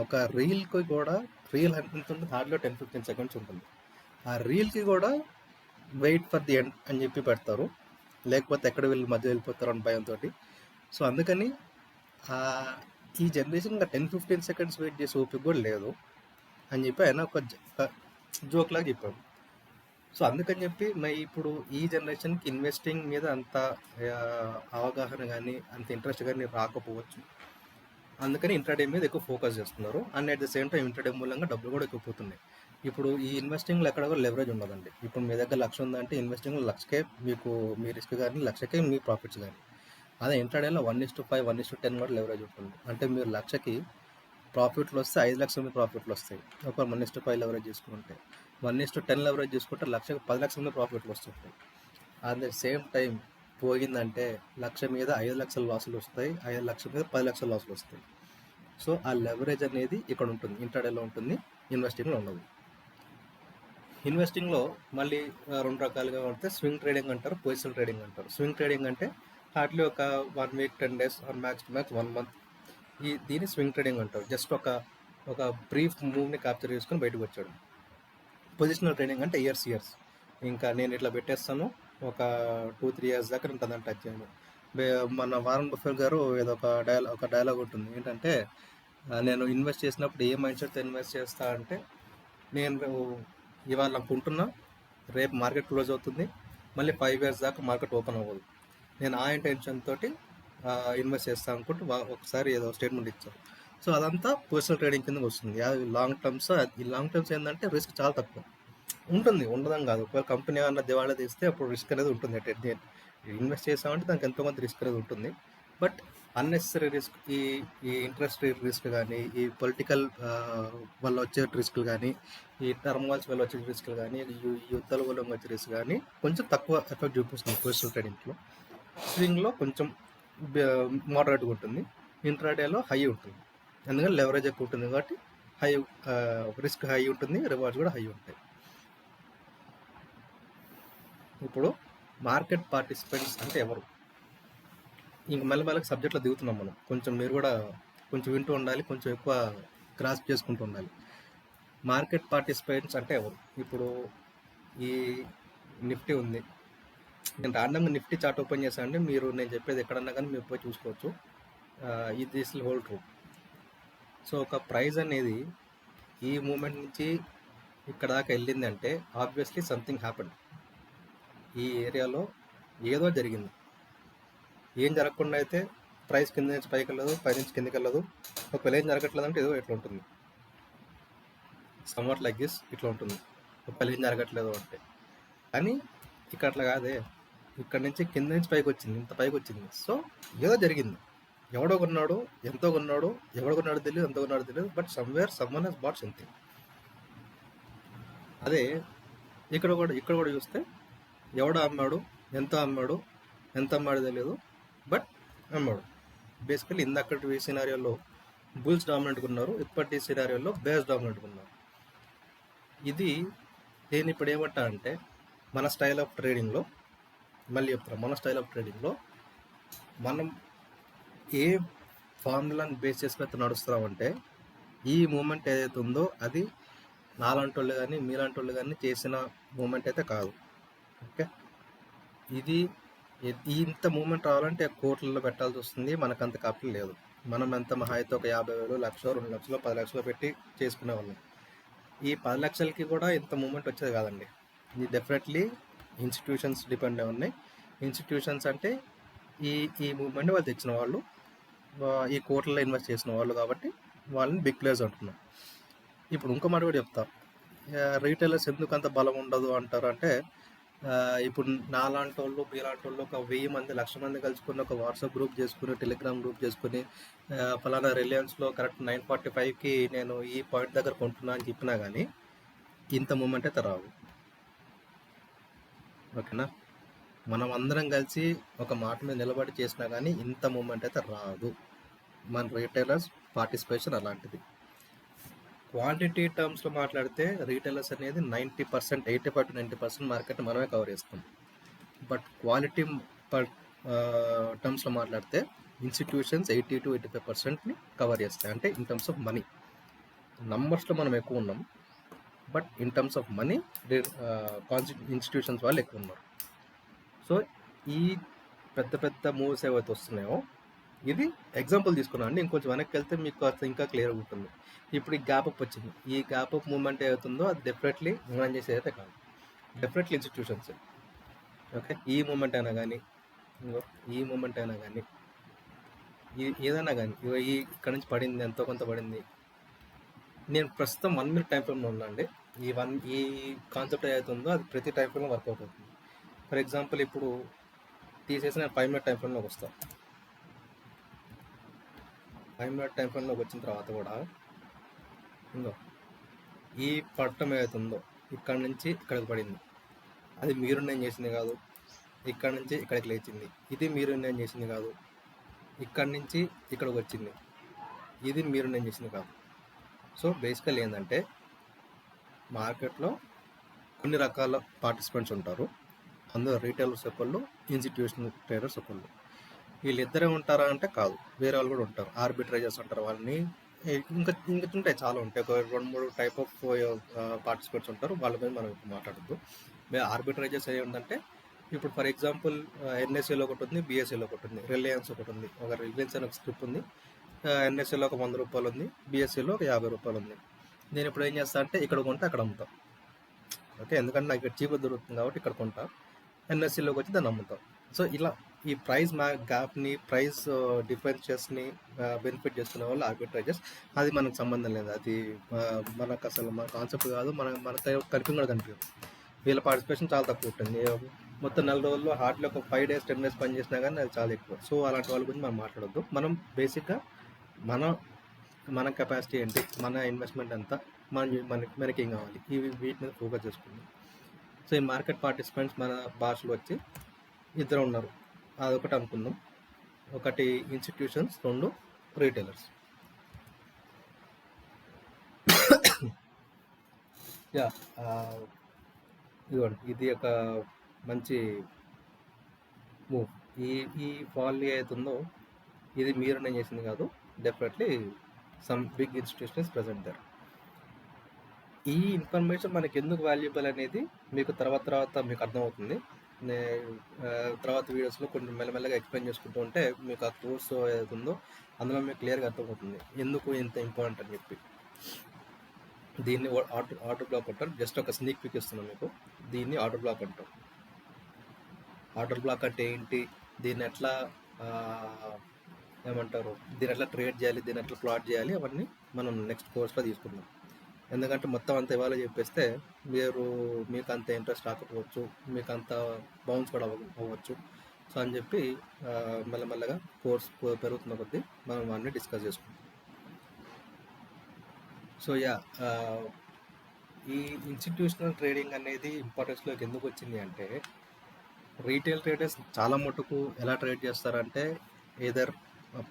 ఒక రీల్కి కూడా, రీల్ ఎంత ఉంటుంది హార్డ్లో 10-15 seconds ఉంటుంది, ఆ రీల్కి కూడా వెయిట్ ఫర్ ది ఎండ్ అని చెప్పి పెడతారు, లేకపోతే ఎక్కడ వెళ్ళి మధ్య వెళ్ళిపోతారు అని భయంతో. సో అందుకని ఈ జనరేషన్ ఇంకా 10-15 seconds వెయిట్ చేసే ఓపిక కూడా లేదు అని చెప్పి ఆయన ఒక జోక్ లాగా చెప్పాడు. సో అందుకని చెప్పి ఇప్పుడు ఈ జనరేషన్కి ఇన్వెస్టింగ్ మీద అంత అవగాహన కానీ, అంత ఇంట్రెస్ట్ కానీ రాకపోవచ్చు. అందుకని ఇంట్రాడే మీద ఎక్కువ ఫోకస్ చేస్తున్నారు. And at the same time intraday మూలంగా డబ్బులు కూడా ఎక్కువ పోతున్నాయి. ఇప్పుడు ఈ ఇన్వెస్టింగ్లో ఎక్కడ కూడా లెవరేజ్ ఉండదండి. ఇప్పుడు మీ దగ్గర 1,00,000 ఉందంటే ఇన్వెస్టింగ్లో 1,00,000కే మీకు మీ రిస్క్ కానీ, 1,00,000కే మీ ప్రాఫిట్స్ కానీ. అదే ఇంట్రాడేలో 1:5, 1:10 కూడా లెవరేజ్ ఉంటుంది. అంటే మీరు 1,00,000కి ప్రాఫిట్లు వస్తే 5 లక్షల మీద ప్రాఫిట్లు వస్తాయి. ఒక 1:5 లెవరేజ్ చేసుకుంటే, 1:10 లెవరేజ్ చేసుకుంటే 10 లక్షల మీద ప్రాఫిట్లు వస్తుంటాయి. అట్ ద సేమ్ టైం పోయిందంటే 1,00,000 మీద 5 లక్షల లాసులు వస్తాయి, 5 లక్షల మీద 10 లక్షల లాసులు వస్తాయి. సో ఆ లెవరేజ్ అనేది ఇక్కడ ఉంటుంది, ఇంట్రాడేలో ఉంటుంది, ఇన్వెస్టింగ్లో ఉండదు. ఇన్వెస్టింగ్లో మళ్ళీ 2 రకాలుగా ఉంటే స్వింగ్ ట్రేడింగ్ అంటారు, పొజిషన్ ట్రేడింగ్ అంటారు. స్వింగ్ ట్రేడింగ్ అంటే హార్డ్లీ ఒక 1 week 10 days or max to max 1 month, దీన్ని స్వింగ్ ట్రేడింగ్ అంటారు. జస్ట్ ఒక బ్రీఫ్ మూవ్ని క్యాప్చర్ చేసుకొని బయటకు వచ్చాడు. పొజిషనల్ ట్రేడింగ్ అంటే ఇయర్స్, ఇంకా నేను ఇట్లా పెట్టేస్తాను, ఒక 2-3 ఇయర్స్ దాకా నేను దాన్ని టచ్ చేయను. మన వారన్ బఫెట్ గారు ఏదో ఒక డైలాగ్ ఉంటుంది ఏంటంటే, నేను ఇన్వెస్ట్ చేసినప్పుడు ఏ మైండ్ సెట్తో ఇన్వెస్ట్ చేస్తా అంటే, నేను ఇవాళ అనుకుంటున్నా రేపు మార్కెట్ క్లోజ్ అవుతుంది, మళ్ళీ 5 ఇయర్స్ దాకా మార్కెట్ ఓపెన్ అవ్వదు, నేను ఆ ఇంటెన్షన్ తోటి ఇన్వెస్ట్ చేస్తాను అనుకుంటూ ఒకసారి ఏదో స్టేట్మెంట్ ఇచ్చారు. సో అదంతా పర్సనల్ ట్రేడింగ్ కిందకి వస్తుంది. లాంగ్ టర్మ్స్ ఏంటంటే రిస్క్ చాలా తక్కువ ఉంటుంది, ఉండదని కాదు. ఒకవేళ కంపెనీ అన్న దివాళా తీస్తే అప్పుడు రిస్క్ అనేది ఉంటుంది. ఇన్వెస్ట్ చేసామంటే దానికి ఎంతో కొంత రిస్క్ అనేది ఉంటుంది. బట్ అన్నెసరీ రిస్క్, ఈ ఇంట్రెస్ట్ రేట్ రిస్క్ కానీ, ఈ పొలిటికల్ వల్ల వచ్చే రిస్క్లు కానీ, ఈ టర్మాల్స్ వల్ల వచ్చే రిస్క్లు కానీ, ఈ యుద్ధాల వల్ల వచ్చే రిస్క్ కానీ కొంచెం తక్కువ ఎఫెక్ట్ చూపిస్తుంది పర్సనల్ ట్రేడింగ్లో. స్వింగ్లో కొంచెం మోడరేట్గా ఉంటుంది, ఇంట్రాడేలో హై ఉంటుంది. ఎందుకంటే లెవరేజ్ ఎక్కువ ఉంటుంది కాబట్టి రిస్క్ హై ఉంటుంది, రివార్డ్స్ కూడా హై ఉంటాయి. ఇప్పుడు మార్కెట్ పార్టిసిపెంట్స్ అంటే ఎవరు? ఇంక మెల్లమెల్లకి సబ్జెక్ట్లో దిగుతున్నాం మనం. కొంచెం మీరు కూడా కొంచెం వింటూ ఉండాలి, కొంచెం ఎక్కువ గ్రాస్ప్ చేసుకుంటూ ఉండాలి. మార్కెట్ పార్టిసిపెంట్స్ అంటే ఎవరు? ఇప్పుడు ఈ నిఫ్టీ ఉంది, నేను రాండమ్గా నిఫ్టీ చార్ట్ ఓపెన్ చేశానంటే మీరు నేను చెప్పేది ఎక్కడన్నా కానీ మీరు పోయి చూసుకోవచ్చు. This will hold true. So ఒక ప్రైజ్ అనేది ఈ మూమెంట్ నుంచి ఇక్కడ దాకా వెళ్ళింది అంటే ఆబ్వియస్లీ సంథింగ్ హ్యాపెండ్. ఈ ఏరియాలో ఏదో జరిగింది. ఏం జరగకుండా అయితే ప్రైస్ కింద నుంచి పైకి వెళ్ళదు, పై నుంచి కిందకి వెళ్ళదు. ఒకవేళ ఏం జరగట్లేదు అంటే ఏదో ఇట్లా ఉంటుంది, సమ్వాట్ లైక్ దిస్, ఇట్లా ఉంటుంది ఒకవేళ ఏం జరగట్లేదు అంటే. కానీ ఇక్కడ అట్లా కాదే, ఇక్కడ నుంచి కింద నుంచి పైకి వచ్చింది, ఇంత పైకి వచ్చింది. సో ఏదో జరిగింది, ఎవడో కొన్నాడు, ఎంతో కొన్నాడు, ఎవడో కొన్నాడు తెలియదు, ఎంతో కొన్నాడు తెలియదు, but somewhere someone he's bought something. అదే ఇక్కడ కూడా చూస్తే ఎవడో అమ్మాడు, ఎంత అమ్మాడు తెలియదు, బట్ అమ్మాడు. బేసికలీ ఇందక్కటి సినారియోలో బుల్స్ డామినెంట్గా ఉన్నారు, ఇప్పటి సినారియోలో బేర్స్ డామినెంట్గా ఉన్నారు. ఇది నేను ఇప్పుడు ఏమంటా అంటే, మన స్టైల్ ఆఫ్ ట్రేడింగ్లో, మళ్ళీ చెప్తాను, మన స్టైల్ ఆఫ్ ట్రేడింగ్లో మనం ఏ ఫార్ములాని బేస్ చేసుకుని నడుస్తున్నామంటే, ఈ మూమెంట్ ఏదైతే ఉందో అది నాలాంటి వాళ్ళు కానీ మీలాంటి వాళ్ళు కానీ చేసిన మూమెంట్ అయితే కాదు. ఓకే, ఇది ఇంత మూమెంట్ రావాలంటే కోట్లలో పెట్టాల్సి వస్తుంది, మనకు అంత క్యాపిటల్ లేదు. మనం ఎంత మహా అయితే ఒక 50,000, 1,00,000, 2,00,000, 10 లక్షలు పెట్టి చేసుకునే వాళ్ళం. ఈ 10 లక్షలకి కూడా ఇంత మూమెంట్ వచ్చేది కాదండి. ఇది డెఫినెట్లీ ఇన్స్టిట్యూషన్స్ డిపెండ్ అయి ఉన్నాయి. ఇన్స్టిట్యూషన్స్ అంటే ఈ మూమెంట్ వాళ్ళు తెచ్చిన వాళ్ళు, ఈ కోట్లలో ఇన్వెస్ట్ చేసిన వాళ్ళు, కాబట్టి వాళ్ళని బిగ్ ప్లేయర్స్ అంటున్నాం. ఇప్పుడు ఇంకో మాట కూడా చెప్తా, రీటైలర్స్ ఎందుకు అంత బలం ఉండదు అంటారు అంటే, ఇప్పుడు నాలాంటి వాళ్ళు మీలాంటి వాళ్ళు ఒక 1000 మంది 1,00,000 మంది కలుసుకుని ఒక వాట్సాప్ గ్రూప్ చేసుకుని, టెలిగ్రామ్ గ్రూప్ చేసుకుని, ఫలానా రిలయన్స్లో కరెక్ట్ 9:45కి నేను ఈ పాయింట్ దగ్గర కొంటున్నా అని చెప్పినా కానీ ఇంత మూమెంట్ అయితే రావు. ఓకేనా, మనం అందరం కలిసి ఒక మాట మీద నిలబడి చేసినా కానీ ఇంత మూమెంట్ అయితే రాదు. మన రీటైలర్స్ పార్టిసిపేషన్ అలాంటిది. క్వాంటిటీ టర్మ్స్లో మాట్లాడితే రీటైలర్స్ అనేది 90%, 85-90% మార్కెట్ మనమే కవర్ చేస్తాం. బట్ క్వాలిటీ టర్మ్స్లో మాట్లాడితే ఇన్స్టిట్యూషన్స్ 80-85%ని కవర్ చేస్తాయి. అంటే ఇన్ టర్మ్స్ ఆఫ్ మనీ, నంబర్స్లో మనం ఎక్కువ ఉన్నాం, but in terms of money institutions వాళ్ళు ఎక్కువ ఉన్నారు. సో ఈ పెద్ద మూవ్స్ ఏవైతే వస్తున్నాయో, ఇది ఎగ్జాంపుల్ తీసుకున్నాను అండి. ఇంకొంచెం వెనక్కి వెళ్తే మీకు ఇంకా క్లియర్గా ఉంటుంది. ఇప్పుడు ఈ గ్యాప్ అప్ వచ్చింది, ఈ గ్యాప్ అప్ మూమెంట్ ఏదవుతుందో అది డెఫినెట్లీ మనం చేసేది అయితే కాదు, డెఫినెట్లీ ఇన్స్టిట్యూషన్స్. ఓకే, ఈ మూమెంట్ అయినా కానీ, ఈ మూమెంట్ అయినా కానీ, ఏదైనా కానీ, ఇక్కడ నుంచి పడింది, ఎంతో కొంత పడింది. నేను ప్రస్తుతం 1 మినిట్ టైం ఫ్రేమ్లో ఉన్నాండి. ఈ కాన్సెప్ట్ ఏదైతే ఉందో అది ప్రతి టైం ఫ్రేమ్లో వర్కౌట్ అవుతుంది. ఫర్ ఎగ్జాంపుల్ ఇప్పుడు తీసేసి నేను 5 మినిట్ టైం ఫ్రేమ్లోకి వస్తాను. 5 మినిట్ టైం ఫ్రేమ్లోకి వచ్చిన తర్వాత కూడా ఇంకో ఈ పట్టం ఏదైతుందో ఇక్కడ నుంచి ఇక్కడికి పడింది, అది మీరు నేను చేసింది కాదు. ఇక్కడ నుంచి ఇక్కడికి లేచింది, ఇది మీరు నేను చేసింది కాదు. ఇక్కడి నుంచి ఇక్కడికి వచ్చింది, ఇది మీరు నేను చేసింది కాదు. సో బేసికల్ ఏంటంటే మార్కెట్లో కొన్ని రకాల పార్టిసిపెంట్స్ ఉంటారు. అందులో రీటైలర్స్ ఒకళ్ళు, ఇన్స్టిట్యూషనల్ ట్రేడర్స్ ఒకళ్ళు. వీళ్ళిద్దరే ఉంటారా అంటే కాదు, వేరే వాళ్ళు కూడా ఉంటారు. ఆర్బిట్రేజర్స్ అంటారు వాళ్ళని. ఇంకా ఇంకా ఉంటాయి, చాలా ఉంటాయి. ఒక 2-3 టైప్ ఆఫ్ పార్టిసిపెంట్స్ ఉంటారు. వాళ్ళ మీద మనం ఇప్పుడు మాట్లాడద్దు. ఆర్బిట్రేజర్స్ ఏంటంటే ఇప్పుడు ఫర్ ఎగ్జాంపుల్ ఎన్ఎస్ఏలో ఒకటి ఉంది, బిఎస్ఏలో ఒకటి ఉంది, రిలయన్స్ ఒకటి ఉంది. ఒక రిలయన్స్ అనే ఒక స్క్రిప్ట్ ఉంది, ఎన్ఎస్ఏలో ఒక 100 రూపాయలు ఉంది, బిఎస్ఏలో ఒక 50 రూపాయలు ఉంది. నేను ఇప్పుడు ఏం చేస్తా అంటే ఇక్కడ కొంటే అక్కడ అమ్ముతాం. ఓకే, ఎందుకంటే నాకు ఇక్కడ చీప్గా దొరుకుతుంది కాబట్టి ఇక్కడ కొంటా, ఎన్ఎస్సీలోకి వచ్చి దాన్ని అమ్ముతాం. సో ఇలా ఈ ప్రైస్ గ్యాప్ని, ప్రైస్ డిఫరెన్షియస్ని బెనిఫిట్ చేసుకునే వాళ్ళు ఆర్బిట్రేజర్స్. అది మనకు సంబంధం లేదు, అది మనకు అసలు మన కాన్సెప్ట్ కాదు. మన కనిపింగ్ కూడా కనిపించదు. వీళ్ళ పార్టిసిపేషన్ చాలా తక్కువ ఉంటుంది. మొత్తం 4 రోజుల్లో హార్డ్లీ ఒక 5 days 10 days పని చేసినా కానీ అది చాలా ఎక్కువ. సో అలాంటి వాళ్ళ గురించి మనం మాట్లాడొద్దు. మనం బేసిక్గా మన కెపాసిటీ ఏంటి, మన ఇన్వెస్ట్మెంట్ ఎంత, మనకి ఏం కావాలి, వీటి మీద ఫోకస్ చేసుకుందాం. సో ఈ మార్కెట్ పార్టిసిపెంట్స్ మన భాషలో వచ్చి 2 ఉన్నారు, అదొకటి అనుకుందాం. ఒకటి ఇన్స్టిట్యూషన్స్, 2 రీటైలర్స్. యా ఇదిగోండి, ఇది ఒక మంచి మూవ్. ఈ ఫాల్ అవుతుందో ఇది మీరు నేను చేసింది కాదు, definitely some big institutions present there. ఈ ఇన్ఫర్మేషన్ మనకి ఎందుకు వాల్యుబుల్ అనేది మీకు తర్వాత మీకు అర్థమవుతుంది. తర్వాత వీడియోస్లో కొన్ని మెల్లమెల్లగా ఎక్స్ప్లెయిన్ చేసుకుంటూ ఉంటే మీకు ఆ కోర్స్ ఏదైతే ఉందో అందులో మీకు క్లియర్గా అర్థమవుతుంది ఎందుకు ఇంత ఇంపార్టెంట్ అని చెప్పి. దీన్ని ఆర్డర్ బ్లాక్ అంటారు. జస్ట్ ఒక స్నీక్ పిక్ ఇస్తున్నాను మీకు. దీన్ని ఆర్డర్ బ్లాక్ అంటారు. ఆర్డర్ బ్లాక్ అంటే ఏంటి, దీన్ని ఎట్లా ఏమంటారు, దీన్ని ఎట్లా ట్రేడ్ చేయాలి, దీన్ని ఎట్లా ప్లాట్ చేయాలి, అవన్నీ మనం నెక్స్ట్ కోర్స్లో తీసుకుందాం. ఎందుకంటే మొత్తం అంత ఇవాళ చెప్పేస్తే మీకు అంత ఇంట్రెస్ట్ రాకపోవచ్చు, మీకు అంత బౌన్స్ కూడా అవ్వచ్చు. సో అని చెప్పి మెల్లమెల్లగా కోర్స్ పెరుగుతున్న కొద్దీ మనం అన్నీ డిస్కస్ చేసుకుంటాం. సో ఈ ఇన్స్టిట్యూషనల్ ట్రేడింగ్ అనేది ఇంపార్టెన్స్లోకి ఎందుకు వచ్చింది అంటే, రీటైల్ ట్రేడర్స్ చాలా మటుకు ఎలా ట్రేడ్ చేస్తారంటే ఏదర్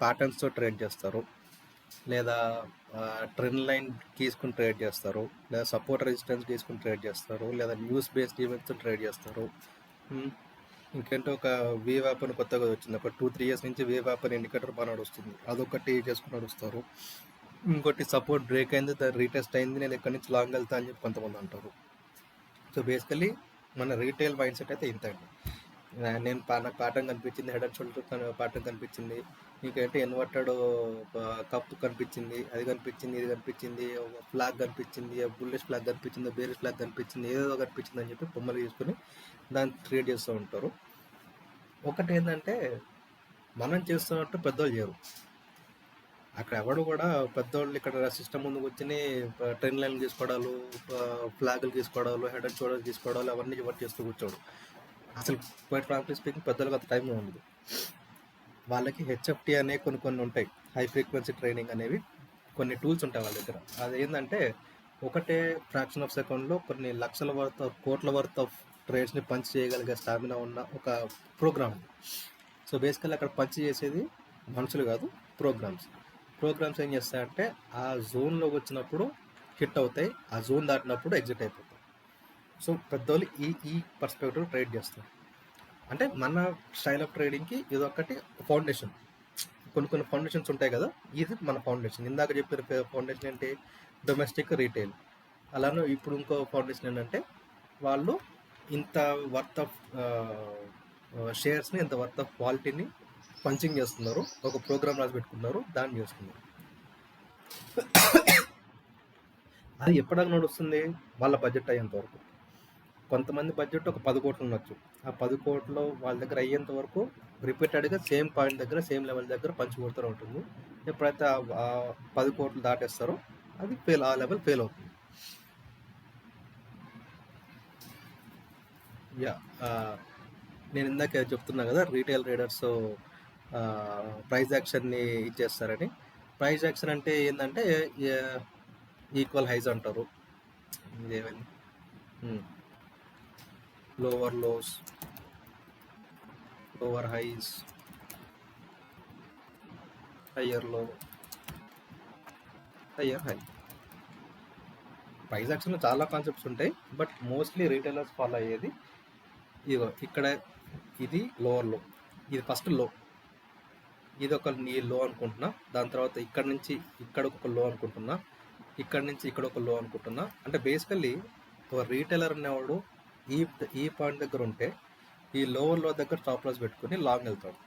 ప్యాటర్న్స్తో ట్రేడ్ చేస్తారు, లేదా ట్రెండ్ లైన్ గీసుకుని ట్రేడ్ చేస్తారు, లేదా సపోర్ట్ రెసిస్టెన్స్ గీసుకుని ట్రేడ్ చేస్తారు, లేదా న్యూస్ బేస్డ్ ఈవెంట్స్తో ట్రేడ్ చేస్తారు. ఇంకేంటో ఒక వే వ్యాప్ అని కొత్తగా వచ్చింది, ఒక 2-3 years నుంచి వే వ్యాప్ అని ఇండికేటర్ బాగా నడుస్తుంది, అదొకటి చేసుకుని నడుస్తారు. ఇంకోటి సపోర్ట్ బ్రేక్ అయింది, దాని రీటెస్ట్ అయింది, నేను ఎక్కడి నుంచి లాంగ్ వెళ్తా అని చెప్పి కొంతమంది అంటారు. సో బేసికలీ మన రీటైల్ మైండ్ సెట్ అయితే ఇంత అండి. నాకు ప్యాటర్న్ కనిపించింది, హెడ్ అండ్ షోల్డర్ ప్యాటర్న్ కనిపించింది, ఇంకేంటి ఇన్వర్టెడ్ కప్ కనిపించింది, అది కనిపించింది, ఇది కనిపించింది, ఫ్లాగ్ కనిపించింది, బుల్లిష్ ఫ్లాగ్ కనిపించింది, బేరిష్ ఫ్లాగ్ కనిపించింది, ఏదో కనిపించింది అని చెప్పి బొమ్మలు తీసుకుని దాన్ని ట్రేడ్ చేస్తూ ఉంటారు. ఒకటి ఏంటంటే మనం చేస్తున్నట్టు పెద్దోళ్ళు చేయరు. అక్కడ ఎవడు కూడా పెద్దోళ్ళు ఇక్కడ సిస్టమ్ ముందుకు వచ్చి ట్రెండ్ లైన్ తీసుకోవడాలు, ఫ్లాగులు తీసుకోవడాలు, హెడ్ అండ్ షోల్డర్ తీసుకోవడాలు అవన్నీ ఎవరు చేస్తూ కూర్చోడు. అసలు క్వైట్ ఫ్రాంక్లీ స్పీకింగ్ పెద్దలకు అంత టైం ఉండదు. వాళ్ళకి హెచ్ఎఫ్టీ అనే కొన్ని ఉంటాయి, హై ఫ్రీక్వెన్సీ ట్రైనింగ్ అనేవి కొన్ని టూల్స్ ఉంటాయి వాళ్ళ దగ్గర. అది ఏంటంటే ఒకటే ఫ్రాక్షన్ ఆఫ్ సెకండ్లో కొన్ని లక్షల కోట్ల వర్త్ ఆఫ్ ట్రేడ్స్ని పంచ్ చేయగలిగే స్టామినా ఉన్న ఒక ప్రోగ్రామ్. సో బేసికల్లీ అక్కడ పంచ్ చేసేది మనుషులు కాదు, ప్రోగ్రామ్స్ ఏం చేస్తాయంటే ఆ జోన్లోకి వచ్చినప్పుడు హిట్ అవుతాయి, ఆ జోన్ దాటినప్పుడు ఎగ్జిట్ అయిపోతాయి. సో పెద్దోళ్ళు ఈ పర్స్పెక్టివ్ ట్రేడ్ చేస్తారు. అంటే మన స్టైల్ ఆఫ్ ట్రేడింగ్కి ఇదొకటి ఫౌండేషన్. కొన్ని ఫౌండేషన్స్ ఉంటాయి కదా, ఇది మన ఫౌండేషన్. ఇందాక చెప్పిన ఫౌండేషన్ ఏంటి, డొమెస్టిక్ రీటైల్. అలానే ఇప్పుడు ఇంకో ఫౌండేషన్ ఏంటంటే వాళ్ళు ఇంత వర్త్ ఆఫ్ షేర్స్ని, ఇంత వర్త్ ఆఫ్ క్వాలిటీని పంచింగ్ చేస్తున్నారు, ఒక ప్రోగ్రామ్ రాసి పెట్టుకున్నారు, దాన్ని చేస్తున్నారు. అది ఎప్పటిదాకా నడుస్తుంది, వాళ్ళ బడ్జెట్ అయ్యేంత వరకు. కొంతమంది బడ్జెట్ ఒక 10 కోట్లు ఉండొచ్చు, ఆ 10 కోట్లు వాళ్ళ దగ్గర అయ్యేంత వరకు రిపీటెడ్గా సేమ్ పాయింట్ దగ్గర, సేమ్ లెవెల్ దగ్గర పంచి కొడుతూ ఉంటుంది. ఎప్పుడైతే ఆ 10 కోట్లు దాటేస్తారో అది ఆ లెవెల్ ఫెయిల్ అవుతుంది. నేను ఇందాక చెప్తున్నా కదా, రీటైల్ ట్రేడర్స్ ప్రైస్ యాక్షన్ని ఇచ్చేస్తారని. ప్రైస్ యాక్షన్ అంటే ఏంటంటే ఈక్వల్ హైస్ అంటారు. ఇదేమైంది, lower lows, lower highs, higher low, higher high. Price యాక్షన్లో చాలా కాన్సెప్ట్స్ ఉంటాయి, బట్ మోస్ట్లీ రీటైలర్స్ ఫాలో అయ్యేది ఇదిగో ఇక్కడ ఇది లోవర్ లో, ఇది ఫస్ట్ లో, ఇది ఒక లో అనుకుంటున్నా, దాని తర్వాత ఇక్కడ నుంచి ఇక్కడ ఒక లో అనుకుంటున్నా, ఇక్కడ నుంచి ఇక్కడ ఒక లో అనుకుంటున్నా. అంటే బేసికల్లీ ఒక రీటైలర్ అనేవాడు ఈ ఈ పాయింట్ దగ్గర ఉంటే ఈ లోవర్ లో దగ్గర స్టాప్ లాస్ పెట్టుకుని లాంగ్ వెళ్తాడు.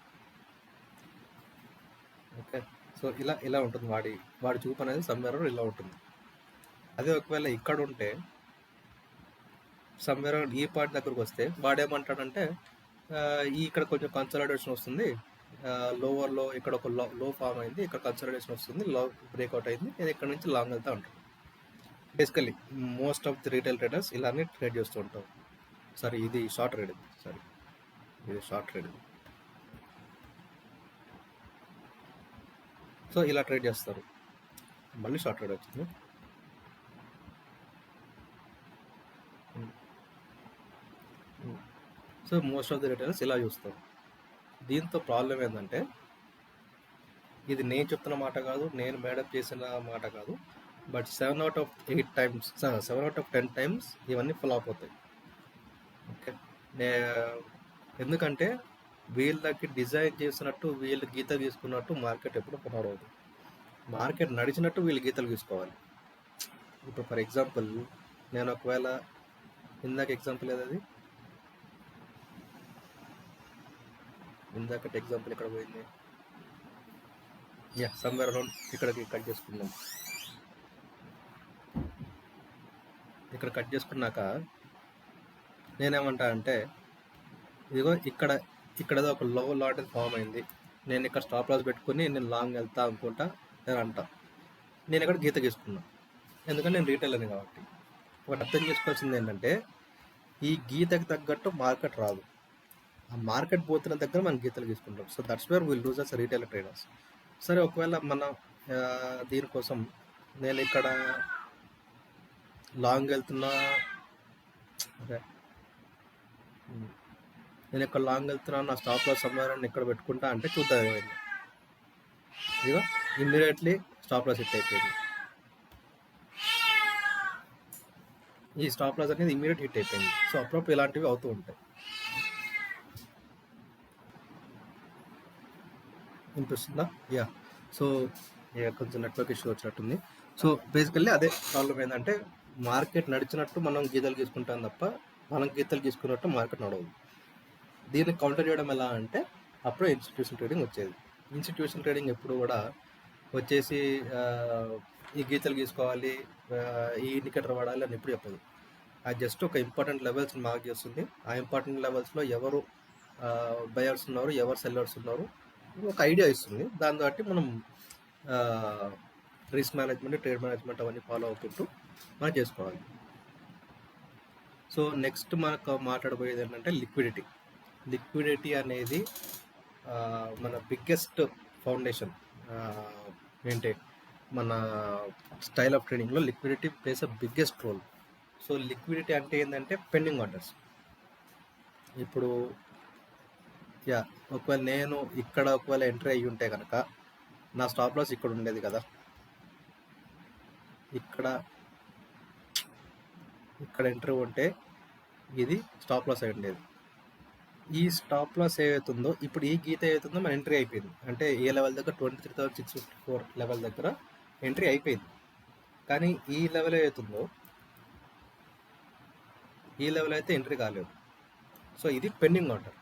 ఓకే, సో ఇలా ఉంటుంది వాడి చూపు అనేది సమ్వేర్ ఇలా ఉంటుంది. అదే ఒకవేళ ఇక్కడ ఉంటే సమ్వేర్ ఈ పాయింట్ దగ్గరకు వస్తే వాడేమంటాడంటే ఇక్కడ కొంచెం కన్సల్టేషన్ వస్తుంది, లోవర్లో ఇక్కడ ఒక లో ఫామ్ అయింది, ఇక్కడ కన్సల్టేషన్ వస్తుంది, లో బ్రేక్అవుట్ అయింది, నేను ఇక్కడ నుంచి లాంగ్ వెళ్తా ఉంటాను. Basically most of the retail traders ఇలానే ట్రేడ్ చేస్తూ ఉంటారు. సరే ఇది షార్ట్ ట్రేడ్, ఇది షార్ట్ ట్రేడ్. సో ఇలా ట్రేడ్ చేస్తారు. మళ్ళీ షార్ట్ ట్రేడ్ వచ్చింది. So most of the retailers ఇలా చూస్తారు. దీంతో ప్రాబ్లం ఏంటంటే ఇది నేను చెప్తున్న మాట కాదు, నేను మేడప్ చేసిన మాట కాదు, but 7 out of 8 times, 7 out of 10 times ఇవన్నీ ఫ్లాప్ అవుతాయి. ఓకే, ఎందుకంటే వీళ్ళకి డిజైన్ చేసినట్టు వీళ్ళు గీతలు తీసుకున్నట్టు మార్కెట్ ఎప్పుడు పునరవదు. మార్కెట్ నడిచినట్టు వీళ్ళు గీతలు తీసుకోవాలి. ఇప్పుడు ఫర్ ఎగ్జాంపుల్ నేను ఒకవేళ ఇందాక ఎగ్జాంపుల్ ఏదది, ఇందాకటి ఎగ్జాంపుల్ ఇక్కడ పోయింది, సమ్వేర్ అరౌండ్ ఇక్కడికి కట్ చేసుకుందాం. ఇక్కడ కట్ చేసుకున్నాక నేనేమంటా అంటే ఇదిగో ఇక్కడ ఒక లో లాట్ ఫామ్ అయింది, నేను ఇక్కడ స్టాప్ లాస్ పెట్టుకుని నేను లాంగ్ వెళ్తా అనుకుంటా నేను అంటా. నేను ఇక్కడ గీత గీసుకున్నా, ఎందుకంటే నేను రీటైల్ అని కాబట్టి. ఒకటి అర్థం చేసుకోవాల్సింది ఏంటంటే ఈ గీతకి తగ్గట్టు మార్కెట్ రాదు, ఆ మార్కెట్ పోతున్న దగ్గర మనం గీతలు గీసుకుంటాం. So that's where will lose us retail traders. సరే ఒకవేళ మనం దీనికోసం నేను ఇక్కడ లాంగ్ వెళ్తున్నా, నేను ఇక్కడ లాంగ్ వెళ్తున్నా, నా స్టాప్ లాస్ సమ్వేర్ ఇక్కడ పెట్టుకుంటా అంటే చూద్దాం ఏమైంది. ఇదిగో ఇమ్మీడియట్లీ స్టాప్ లాస్ హిట్ అయిపోయింది. ఈ స్టాప్ లాస్ అనేది ఇమ్మీడియట్ హిట్ అయిపోయింది. సో అప్పుడప్పుడు ఇలాంటివి అవుతూ ఉంటాయి. వినిపిస్తుందా? సో కొంచెం నెట్వర్క్ ఇష్యూ వచ్చినట్టుంది. సో బేసికల్లీ అదే ప్రాబ్లం ఏంటంటే మార్కెట్ నడిచినట్టు మనం గీతలు గీసుకుంటాం తప్ప మనం గీతలు గీసుకున్నట్టు మార్కెట్ నడవదు. దీన్ని కౌంటర్ చేయడం ఎలా అంటే అప్పుడు ఇన్స్టిట్యూషన్ ట్రేడింగ్ వచ్చేది. ఇన్స్టిట్యూషన్ ట్రేడింగ్ ఎప్పుడు కూడా వచ్చేసి ఈ గీతలు గీసుకోవాలి, ఈ ఇండికేటర్ వాడాలి అని ఎప్పుడు చెప్పదు. అది జస్ట్ ఒక ఇంపార్టెంట్ లెవెల్స్ మార్క్ చేస్తుంది. ఆ ఇంపార్టెంట్ లెవెల్స్లో ఎవరు బయర్స్ ఉన్నారు, ఎవరు సెల్లర్స్ ఉన్నారు ఒక ఐడియా ఇస్తుంది. దాన్ని బట్టి మనం రిస్క్ మేనేజ్మెంట్, ట్రేడ్ మేనేజ్మెంట్ అవన్నీ ఫాలో అవుతుంటూ మనం చేసుకోవాలి. సో నెక్స్ట్ మనకు మాట్లాడబోయేది ఏంటంటే లిక్విడిటీ అనేది మన బిగ్గెస్ట్ ఫౌండేషన్ ఏంటి మన స్టైల్ ఆఫ్ ట్రేడింగ్లో liquidity plays a biggest role. So liquidity అంటే ఏంటంటే పెండింగ్ ఆర్డర్స్. ఇప్పుడు ఒకవేళ నేను ఇక్కడ ఒకవేళ ఎంట్రీ అయ్యి ఉంటే కనుక నా స్టాప్ లాస్ ఇక్కడ ఉండేది కదా, ఇక్కడ ఎంట్రీ ఉంటే ఇది స్టాప్ లాస్ అయి ఉండేది. ఈ స్టాప్ లాస్ ఏవైతుందో ఇప్పుడు ఈ గీత ఏవైతుందో మన ఎంట్రీ అయిపోయింది. అంటే ఏ లెవెల్ దగ్గర 23,654 లెవెల్ దగ్గర ఎంట్రీ అయిపోయింది. కానీ ఈ లెవెల్ ఏవైతుందో ఈ లెవెల్ అయితే ఎంట్రీ కాలేదు. సో ఇది పెండింగ్ ఆర్డర్,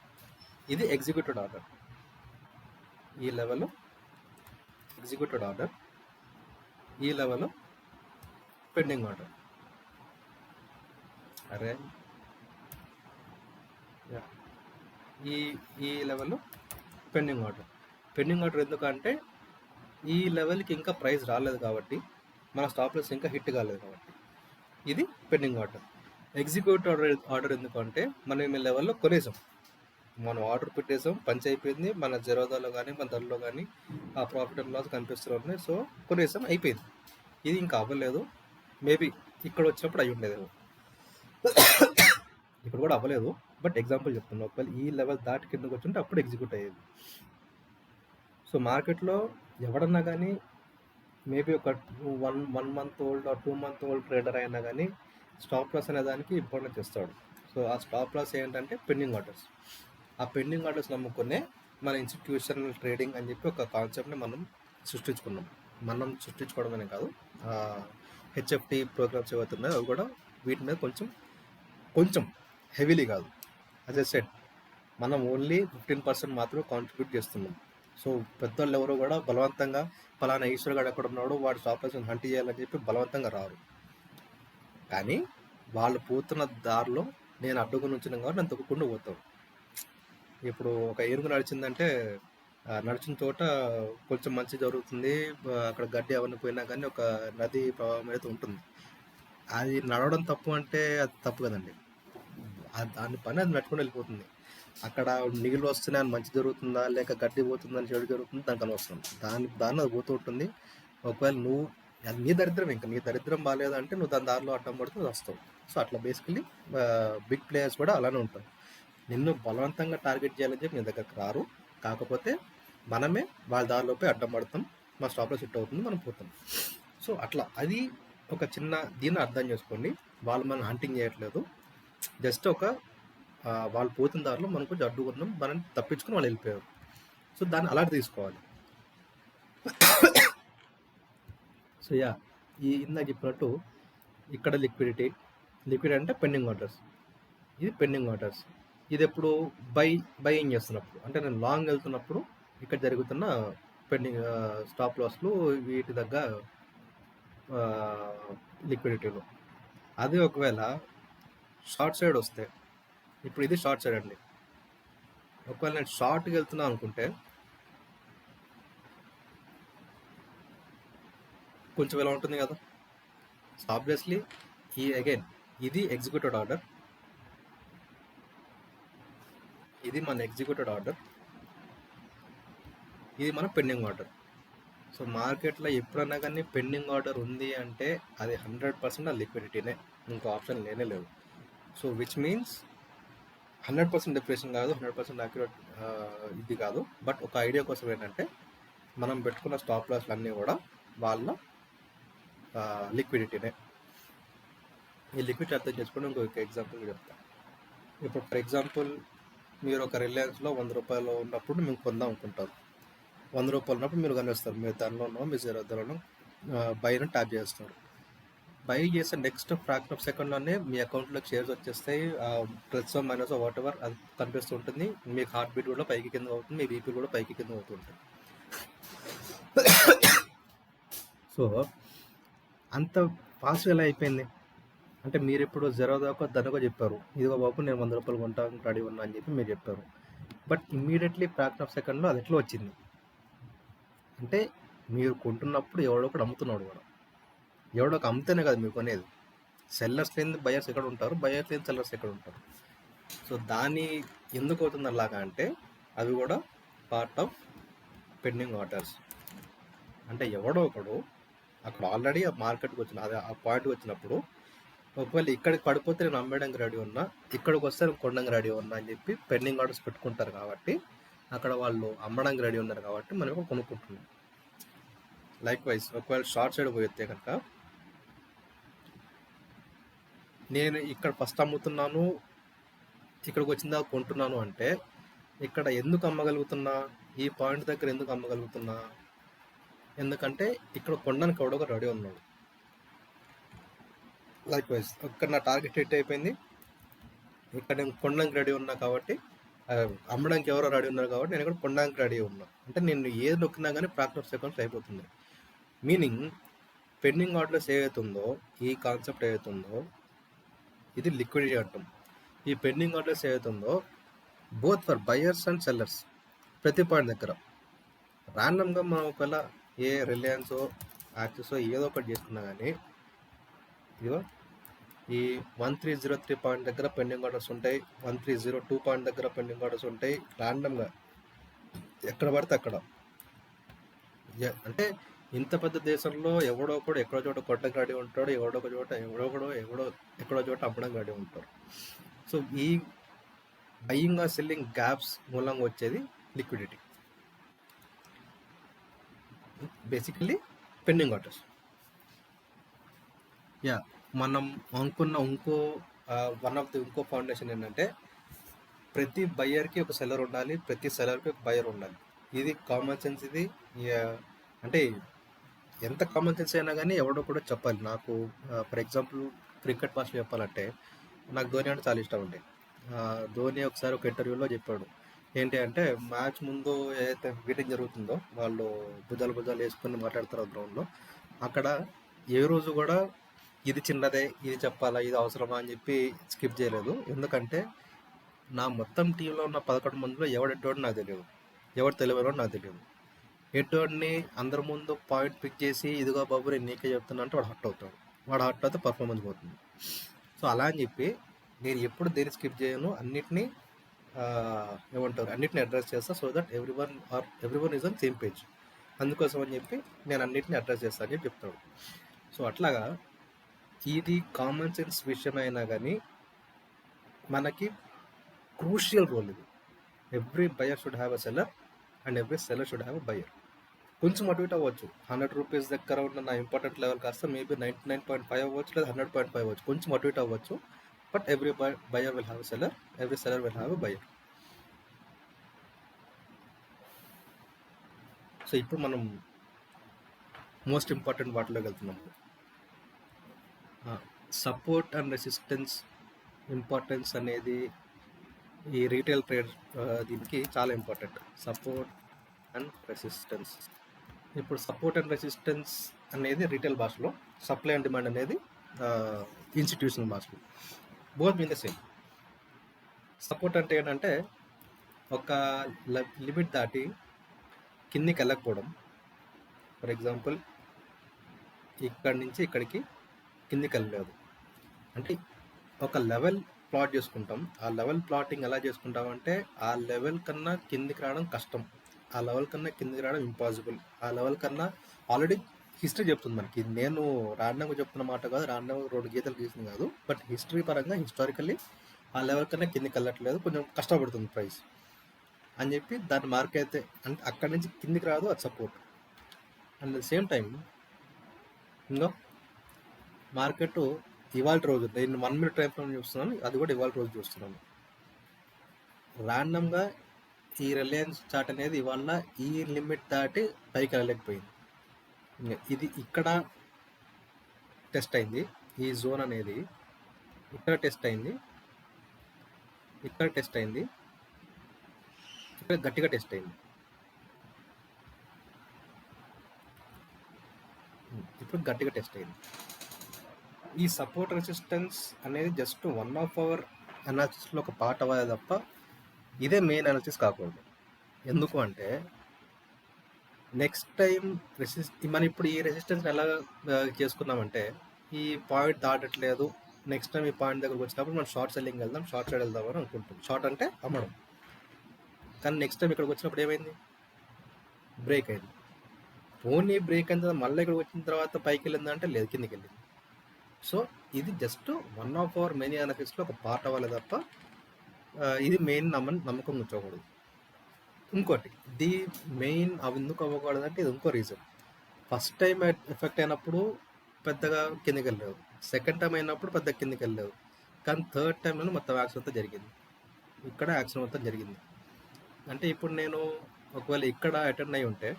ఇది ఎగ్జిక్యూటెడ్ ఆర్డర్. ఈ లెవెల్ ఎగ్జిక్యూటెడ్ ఆర్డర్, ఈ లెవెల్ పెండింగ్ ఆర్డర్. అరే ఈ లెవెల్ పెండింగ్ ఆర్డర్ ఎందుకంటే ఈ లెవెల్కి ఇంకా ప్రైస్ రాలేదు కాబట్టి, మన స్టాప్ లాస్ ఇంకా హిట్ కాలేదు కాబట్టి ఇది పెండింగ్ ఆర్డర్. ఎగ్జిక్యూటివ్ ఆర్డర్ ఎందుకంటే మనం ఈ లెవెల్లో కొనేసాం, మనం ఆర్డర్ పెట్టేసాం, పంచ్ అయిపోయింది, మన జెరోదాలో కానీ మన ధరలో కానీ ఆ ప్రాఫిట్ అండ్ లాస్ కనిపిస్తున్నాయి. సో కొనేసాం, అయిపోయింది. ఇది ఇంకా అవ్వలేదు, మేబీ ఇక్కడ వచ్చినప్పుడు అయి ఉండేదేమో, ఇక్కడ కూడా అవ్వలేదు. బట్ ఎగ్జాంపుల్ చెప్తున్నా, ఒకవేళ ఈ లెవెల్ దాటి కిందకు వచ్చింటే అప్పుడు ఎగ్జిక్యూట్ అయ్యేది. సో మార్కెట్లో ఎవడన్నా కానీ మేబీ ఒక 1 month old or 2 month old trader అయినా కానీ స్టాప్ లాస్ అనే దానికి ఇంపార్టెన్స్ ఇస్తాడు. సో ఆ స్టాప్ లాస్ ఏంటంటే పెండింగ్ ఆర్డర్స్. ఆ పెండింగ్ ఆర్డర్స్ నమ్ముకునే మన ఇన్స్టిట్యూషనల్ ట్రేడింగ్ అని చెప్పి ఒక కాన్సెప్ట్ని మనం సృష్టించుకున్నాం. మనం సృష్టించుకోవడమనే కాదు, హెచ్ఎఫ్టి ప్రోగ్రామ్స్ ఏవైతే ఉన్నాయో అవి కూడా వీటి మీద కొంచెం హెవీలీ కాదు. అదే సెట్ మనం ఓన్లీ 15% మాత్రమే కాంట్రిబ్యూట్ చేస్తున్నాం. సో పెద్దవాళ్ళు ఎవరు కూడా బలవంతంగా ఫలానా ఈశ్వర్ గారు ఎక్కడ ఉన్నాడు వాడు స్టాప్ లాస్ హంట్ చేయాలని చెప్పి బలవంతంగా రారు. కానీ వాళ్ళు పోతున్న దారిలో నేను అడ్డుకుని ఉంచిన కాబట్టి నేను తొక్కకుండా పోతాను. ఇప్పుడు ఒక ఏనుగు నడిచిందంటే నడిచిన చోట కొంచెం మంచి జరుగుతుంది, అక్కడ గడ్డి అవన్నీ పోయినా కానీ ఒక నది ప్రవాహం అయితే ఉంటుంది. అది నడవడం తప్పు అంటే అది తప్పు కదండి. దాని పని అది నడుచుకొని వెళ్ళిపోతుంది. అక్కడ నీళ్ళు వస్తున్నాయని మంచి జరుగుతుందా లేక గడ్డి పోతుందని చెడు జరుగుతుంది దానికి అనవసరం. దాన్ని అది పోతూ ఉంటుంది. ఒకవేళ నువ్వు అది నీ దరిద్రం, ఇంకా నీ దరిద్రం బాగాలేదంటే నువ్వు దాని దారిలో అడ్డం పడుతూ వస్తావు. సో అట్లా బేసికలీ బిగ్ ప్లేయర్స్ కూడా అలానే ఉంటారు. నిన్ను బలవంతంగా టార్గెట్ చేయాలని చెప్పి నీ దగ్గరకు రారు. కాకపోతే మనమే వాళ్ళ దారిలోపై అడ్డం పడతాం, మా స్టాప్లో సెట్ అవుతుంది, మనం పోతాం. సో అట్లా అది ఒక చిన్న దీన్ని అర్థం చేసుకోండి. వాళ్ళు మనం హంటింగ్ చేయట్లేదు, జస్ట్ ఒక వాళ్ళు పోతున్న దారిలో మనం కొంచెం అడ్డుకున్నాం, మనం తప్పించుకుని వాళ్ళు వెళ్ళిపోయారు. సో దాన్ని అలా తీసుకోవాలి. సో ఇందాక చెప్పినట్టు ఇక్కడ లిక్విడిటీ అంటే పెండింగ్ ఆర్డర్స్. ఇది పెండింగ్ ఆర్డర్స్. ఇది ఎప్పుడు బైయింగ్ చేస్తున్నప్పుడు, అంటే నేను లాంగ్ వెళ్తున్నప్పుడు ఇక్కడ జరుగుతున్న పెండింగ్ స్టాప్ లాస్లు వీటి దగ్గర లిక్విడిటీలో. అది ఒకవేళ షార్ట్ సైడ్ వస్తే, ఇప్పుడు ఇది షార్ట్ సైడ్ అండి. ఒకవేళ నేను షార్ట్కి వెళ్తున్నా అనుకుంటే కొంచెం ఎలా ఉంటుంది కదా. ఆబ్వియస్లీ ఇది ఎగ్జిక్యూటెడ్ ఆర్డర్, ఇది మన ఎగ్జిక్యూటెడ్ ఆర్డర్, ఇది మన పెండింగ్ ఆర్డర్. సో మార్కెట్లో ఎప్పుడన్నా కానీ పెండింగ్ ఆర్డర్ ఉంది అంటే అది 100% లిక్విడిటీనే, ఇంకో ఆప్షన్ లేనే లేదు. సో విచ్ మీన్స్ 100% డిప్రెషన్ కాదు, 100% యాక్యురేట్ ఇది కాదు. బట్ ఒక ఐడియా కోసం ఏంటంటే మనం పెట్టుకున్న స్టాప్ లాస్లు అన్నీ కూడా వాళ్ళ లిక్విడిటీనే. ఈ లిక్విడిటీ అర్థం చేసుకుని ఇంకొక ఎగ్జాంపుల్ చెప్తాను. ఇప్పుడు ఫర్ ఎగ్జాంపుల్ మీరు ఒక రిలయన్స్లో 100 రూపాయలు ఉన్నప్పుడు మేము కొందాం అనుకుంటారు. 100 రూపాయలు ఉన్నప్పుడు మీరు కనిపిస్తారు, మీరు దానిలోనో మీ జీరోలోనో బైని ట్యాప్ చేస్తారు. బై చేస్తే నెక్స్ట్ ఫ్రాక్షన్ ఆఫ్ సెకండ్లోనే మీ అకౌంట్లోకి షేర్స్ వచ్చేస్తాయి. ప్లస్ మైనస్ వాట్ ఎవర్ అది కనిపిస్తూ ఉంటుంది. మీకు హార్ట్ బీట్ కూడా పైకి కింద అవుతుంది, మీ బీపీ కూడా పైకి కింద అవుతుంటుంది. సో అంత ఫాస్ట్గా ఎలా అయిపోయింది అంటే మీరు ఇప్పుడు జరో దాకా ధనగా చెప్పారు, ఇదిగో బాబు నేను 100 రూపాయలు కొంటాను రెడీ ఉన్నా అని చెప్పి మీరు చెప్పారు. బట్ ఇమ్మీడియట్లీ ఫ్రాక్షన్ ఆఫ్ సెకండ్లో అది ఎట్లా వచ్చింది అంటే మీరు కొంటున్నప్పుడు ఎవడో ఒకటి అమ్ముతున్నాడు కూడా. ఎవడో ఒక అమ్మితేనే కదా మీరు కొనేది. సెల్లర్స్ లేని బయర్స్ ఎక్కడ ఉంటారు, బయర్స్ లేని సెల్లర్స్ ఎక్కడ ఉంటారు. సో దాని ఎందుకు అవుతుంది అలాగా అంటే అవి కూడా పార్ట్ ఆఫ్ పెండింగ్ ఆర్డర్స్. అంటే ఎవడో ఒకడు అక్కడ ఆల్రెడీ ఆ మార్కెట్కి వచ్చిన అదే ఆ పాయింట్కి వచ్చినప్పుడు ఒకవేళ ఇక్కడికి పడిపోతే నేను అమ్మడానికి రెడీ ఉన్నా, ఇక్కడికి వస్తే నేను కొనడానికి రెడీ ఉన్నా అని చెప్పి పెండింగ్ ఆర్డర్స్ పెట్టుకుంటారు. కాబట్టి అక్కడ వాళ్ళు అమ్మడానికి రెడీ ఉన్నారు కాబట్టి మనం కూడా కొనుక్కుంటున్నాం. లైక్ వైజ్ ఒకవేళ షార్ట్ సైడ్ పోయితే కనుక నేను ఇక్కడ ఫస్ట్ అమ్ముతున్నాను, ఇక్కడికి వచ్చిందా కొంటున్నాను అంటే ఇక్కడ ఎందుకు అమ్మగలుగుతున్నా, ఈ పాయింట్ దగ్గర ఎందుకు అమ్మగలుగుతున్నా, ఎందుకంటే ఇక్కడ కొనడానికి ఎవడో రెడీ ఉన్నాడు. లైక్ వైజ్ ఇక్కడ నా టార్గెట్ హిట్ అయిపోయింది, ఇక్కడ నేను కొనడానికి రెడీ ఉన్నా కాబట్టి అమ్మడానికి ఎవరో రెడీ ఉన్నారు కాబట్టి నేను ఇక్కడ కొనడానికి రెడీ ఉన్నా. అంటే నేను ఏది నొక్కినా కానీ ఫ్రాక్షన్ ఆఫ్ సెకండ్స్ అయిపోతుంది. మీనింగ్ పెండింగ్ ఆర్డర్స్ ఏదైతుందో ఈ కాన్సెప్ట్ ఏదైతుందో ఇది లిక్విడిటీ అంటాం. ఈ పెండింగ్ ఆర్డర్స్ ఏదైతుందో both for buyers and sellers ప్రతి పాయింట్ దగ్గర ర్యాండమ్గా మనం ఒకవేళ ఏ రిలయన్సో యాక్సెసో ఏదో ఒకటి చేసుకున్నా కానీ ఇదిగో ఈ 1303 పాయింట్ దగ్గర పెండింగ్ ఆర్డర్స్ ఉంటాయి, 1302 పాయింట్ దగ్గర పెండింగ్ ఆర్డర్స్ ఉంటాయి. ర్యాండమ్గా ఎక్కడ పడితే అక్కడ. అంటే ఇంత పెద్ద దేశంలో ఎవడో ఒకడు ఎక్కడో చోట కొట్టగాడి ఉంటాడు, ఎక్కడో చోట అమ్మడం గాడి ఉంటారు. సో ఈ బయింగ్ ఆర్ సెల్లింగ్ గ్యాప్స్ మూలంగా వచ్చేది liquidity, basically pending orders. Yeah, మనం అనుకున్న ఇంకో ఫౌండేషన్ ఏంటంటే ప్రతి బయ్యర్కి ఒక సెల్లర్ ఉండాలి, ప్రతి సెల్లర్కి ఒక బయ్యర్ ఉండాలి. ఇది కామన్ సెన్స్. ఇది అంటే ఎంత కామన్ సెన్స్ అయినా కానీ ఎవడో కూడా చెప్పాలి. నాకు ఫర్ ఎగ్జాంపుల్ క్రికెట్ భాషలో చెప్పాలంటే నాకు ధోని అంటే చాలా ఇష్టం ఉండే. ధోని ఒకసారి ఒక ఇంటర్వ్యూలో చెప్పాడు ఏంటి అంటే, మ్యాచ్ ముందు ఏదైతే మీటింగ్ జరుగుతుందో వాళ్ళు భుజాలు వేసుకొని మాట్లాడతారు గ్రౌండ్లో, అక్కడ ఏ రోజు కూడా ఇది చిన్నదే, ఇది చెప్పాలా, ఇది అవసరమా అని చెప్పి స్కిప్ చేయలేదు. ఎందుకంటే నా మొత్తం టీంలో ఉన్న 11 మందిలో ఎవడు ఎడ్డోడు నాకు తెలియదు, ఎవడు తెలియదు నాకు తెలియదు. ఎడ్డోడిని అందరి ముందు పాయింట్ పిక్ చేసి ఇదిగో బాబు నేను నీకే చెప్తున్నా అంటే వాడు హర్ట్ అవుతాడు. వాడు హర్ట్ అయితే పర్ఫార్మెన్స్ పోతుంది. సో అలా అని చెప్పి నేను ఎప్పుడు దేని స్కిప్ చేయను, అన్నిటినీ అన్నిటిని అడ్రస్ చేస్తా. So that everyone is on same page. అందుకోసం అని చెప్పి నేను అన్నిటిని అడ్రస్ చేస్తాను అని చెప్పి చెప్తాడు. సో అట్లాగా ఇది కామన్ సెన్స్ విషయం అయినా కానీ మనకి క్రూషియల్ రోల్ ఇది. Every buyer should have a seller and every seller should have a buyer. కొంచెం అటు ఇటు అవ్వచ్చు, 100 రూపీస్ దగ్గర ఉన్న నా ఇంపార్టెంట్ లెవెల్ కాస్త మేబీ 99.5 అవ్వచ్చు, లేదా 100.5 అవ్వచ్చు, కొంచెం అటు ఇటు అవ్వచ్చు. But every buyer will have a seller, every seller will have a buyer. So ఇప్పుడు మనం మోస్ట్ ఇంపార్టెంట్ వాటిలోకి వెళ్తున్నాము. సపోర్ట్ అండ్ రెసిస్టెన్స్ ఇంపార్టెన్స్ అనేది ఈ రీటైల్ ట్రేడ్ దీనికి చాలా ఇంపార్టెంట్. Support and resistance. ఇప్పుడు సపోర్ట్ అండ్ రెసిస్టెన్స్ అనేది రీటైల్ భాషలో, సప్లై అండ్ డిమాండ్ అనేది ఇన్స్టిట్యూషనల్ భాషలో. Both mean the same. Support అంటే ఏంటంటే ఒక లిమిట్ దాటి కిందికి వెళ్ళకపోవడం. ఫర్ ఎగ్జాంపుల్ ఇక్కడి నుంచి ఇక్కడికి కిందికి వెళ్ళలేదు అంటే ఒక లెవెల్ ప్లాట్ చేసుకుంటాం. ఆ లెవెల్ ప్లాటింగ్ ఎలా చేసుకుంటామంటే ఆ లెవెల్ కన్నా కిందికి రావడం కష్టం, ఆ లెవెల్ కన్నా కిందికి రావడం ఇంపాసిబుల్. ఆ లెవెల్ కన్నా ఆల్రెడీ హిస్టరీ చెప్తుంది మనకి. నేను రాండంగా చెప్తున్న మాట కాదు, రాండంగా 2 గీతలు గీసింది కాదు, బట్ హిస్టరీ పరంగా హిస్టారికల్లీ ఆ లెవెల్ కన్నా కిందికి వెళ్ళట్లేదు, కొంచెం కష్టపడుతుంది ప్రైస్ అని చెప్పి దాని మార్క్ అయితే అంటే అక్కడి నుంచి కిందికి రాదు, అది support. And the same time ఇంకా మార్కెట్ ఇవాళ రోజు నేను 1 minute టైం ఫ్రేమ్ చూస్తున్నాను, అది కూడా ఇవాళ రోజు చూస్తున్నాను. ర్యాండమ్గా ఈ రిలయన్స్ చార్ట్ అనేది ఇవాళ ఈ లిమిట్ దాటి పైకి వెళ్ళలేకపోయింది. ఇది ఇక్కడ టెస్ట్ అయింది, ఈ జోన్ అనేది ఇక్కడ టెస్ట్ అయింది, ఇక్కడ టెస్ట్ అయింది, ఇక్కడ గట్టిగా టెస్ట్ అయింది, ఇప్పుడు గట్టిగా టెస్ట్ అయింది. ఈ సపోర్ట్ రెసిస్టెన్స్ అనేది జస్ట్ వన్ ఆఫ్ అవర్ అనాలిసిస్లో ఒక పార్ట్ అవ్వాలి తప్ప ఇదే మెయిన్ అనాలిసిస్ కాకూడదు. ఎందుకు అంటే నెక్స్ట్ టైం మనం ఇప్పుడు ఈ రెసిస్టెన్స్ ఎలా చేసుకున్నామంటే ఈ పాయింట్ దాటట్లేదు, నెక్స్ట్ టైం ఈ పాయింట్ దగ్గరకు వచ్చినప్పుడు మనం షార్ట్ సెల్లింగ్ వెళ్దాం, షార్ట్ సైడ్ వెళ్దాం అని అనుకుంటాం. షార్ట్ అంటే అమ్మడం. కానీ నెక్స్ట్ టైం ఇక్కడికి వచ్చినప్పుడు ఏమైంది? బ్రేక్ అయింది. ఓన్లీ బ్రేక్ అయిన తర్వాత మళ్ళీ ఇక్కడికి వచ్చిన తర్వాత పైకి వెళ్ళిందంటే లేదు, కిందికి వెళ్ళింది. సో ఇది just one of our main అనాలిసిస్లో ఒక పార్ట్ అవ్వాలి తప్ప ఇది మెయిన్ నమ్మకం ఉంచకూడదు. ఇంకోటి ది మెయిన్ అవి ఎందుకు అవ్వకూడదంటే ఇది ఇంకో రీజన్. ఫస్ట్ టైం ఎఫెక్ట్ అయినప్పుడు పెద్దగా కిందికి వెళ్ళలేదు, సెకండ్ టైం అయినప్పుడు పెద్ద కిందికి వెళ్ళలేదు, కానీ థర్డ్ టైంలో మొత్తం యాక్షన్ అంతా జరిగింది. ఇక్కడ యాక్షన్ మొత్తం జరిగింది. అంటే ఇప్పుడు నేను ఒకవేళ ఇక్కడ అటెండ్ అయి ఉంటే,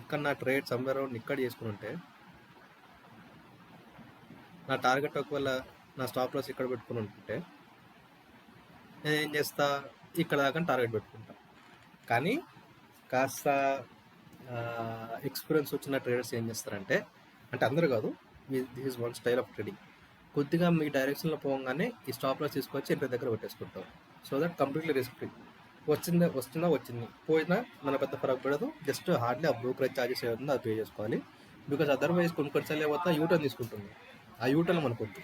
ఇక్కడ నా ట్రేడ్ సమ్వేర్ అరౌండ్ ఇక్కడ చేసుకుని ఉంటే, నా టార్గెట్ ఒకవేళ నా స్టాప్ లాస్ ఇక్కడ పెట్టుకుని ఉంటుంటే నేను ఏం చేస్తా, ఇక్కడ దాకా టార్గెట్ పెట్టుకుంటా. కానీ కాస్త ఎక్స్పీరియన్స్ వచ్చిన ట్రేడర్స్ ఏం చేస్తారంటే, అంటే అందరూ కాదు, this is one style of trading, కొద్దిగా మీ డైరెక్షన్లో పోగానే ఈ స్టాప్ లాస్ తీసుకొచ్చి ఇంటి దగ్గర పెట్టేసుకుంటారు. So that completely risk free. వచ్చింది పోయినా మన పెద్ద ఫరక్ పడదు, జస్ట్ హార్డ్లీ ఆ బ్రోకరేజ్ ఛార్జెస్ ఏమవుతుందో అది పే చేసుకోవాలి. బికాజ్ అదర్వైజ్ కొన్నిసార్లు ఏమవుతా యూటర్న్ తీసుకుంటుంది, ఆ యూటర్న్ మనకొద్దు.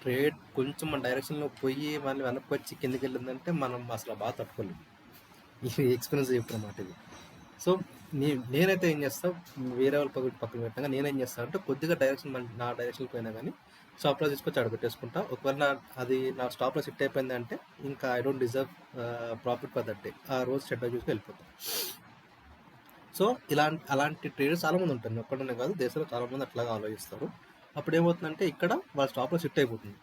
ట్రేడ్ కొంచెం మన డైరెక్షన్లో పోయి మళ్ళీ వెనక్కి వచ్చి కిందకి వెళ్ళిందంటే మనం అసలు బాగా తట్టుకోలేము. ఈ ఎక్స్పీరియన్స్ చెప్పిన మాట ఇది. సో నేనైతే ఏం చేస్తా, వేరే వాళ్ళ పక్కన పెట్టినా నేనేం చేస్తాను అంటే కొద్దిగా డైరెక్షన్ నా డైరెక్షన్ పోయినా కానీ స్టాప్ లాస్ తీసుకొచ్చి ఆడ పెట్టేసుకుంటా. ఒకవేళ నా స్టాప్ లాస్ హిట్ అయిపోయింది అంటే ఇంకా I don't deserve profit for that day, ఆ రోజు షెడ్ చూసుకు వెళ్ళిపోతాం. సో అలాంటి ట్రేడర్స్ చాలామంది ఉంటారు, ఒక్కడనే కాదు, దేశంలో చాలామంది అట్లాగా ఆలోచిస్తారు. అప్పుడు ఏమవుతుందంటే ఇక్కడ వాళ్ళ స్టాప్ లాస్ హిట్ అయిపోతుంది,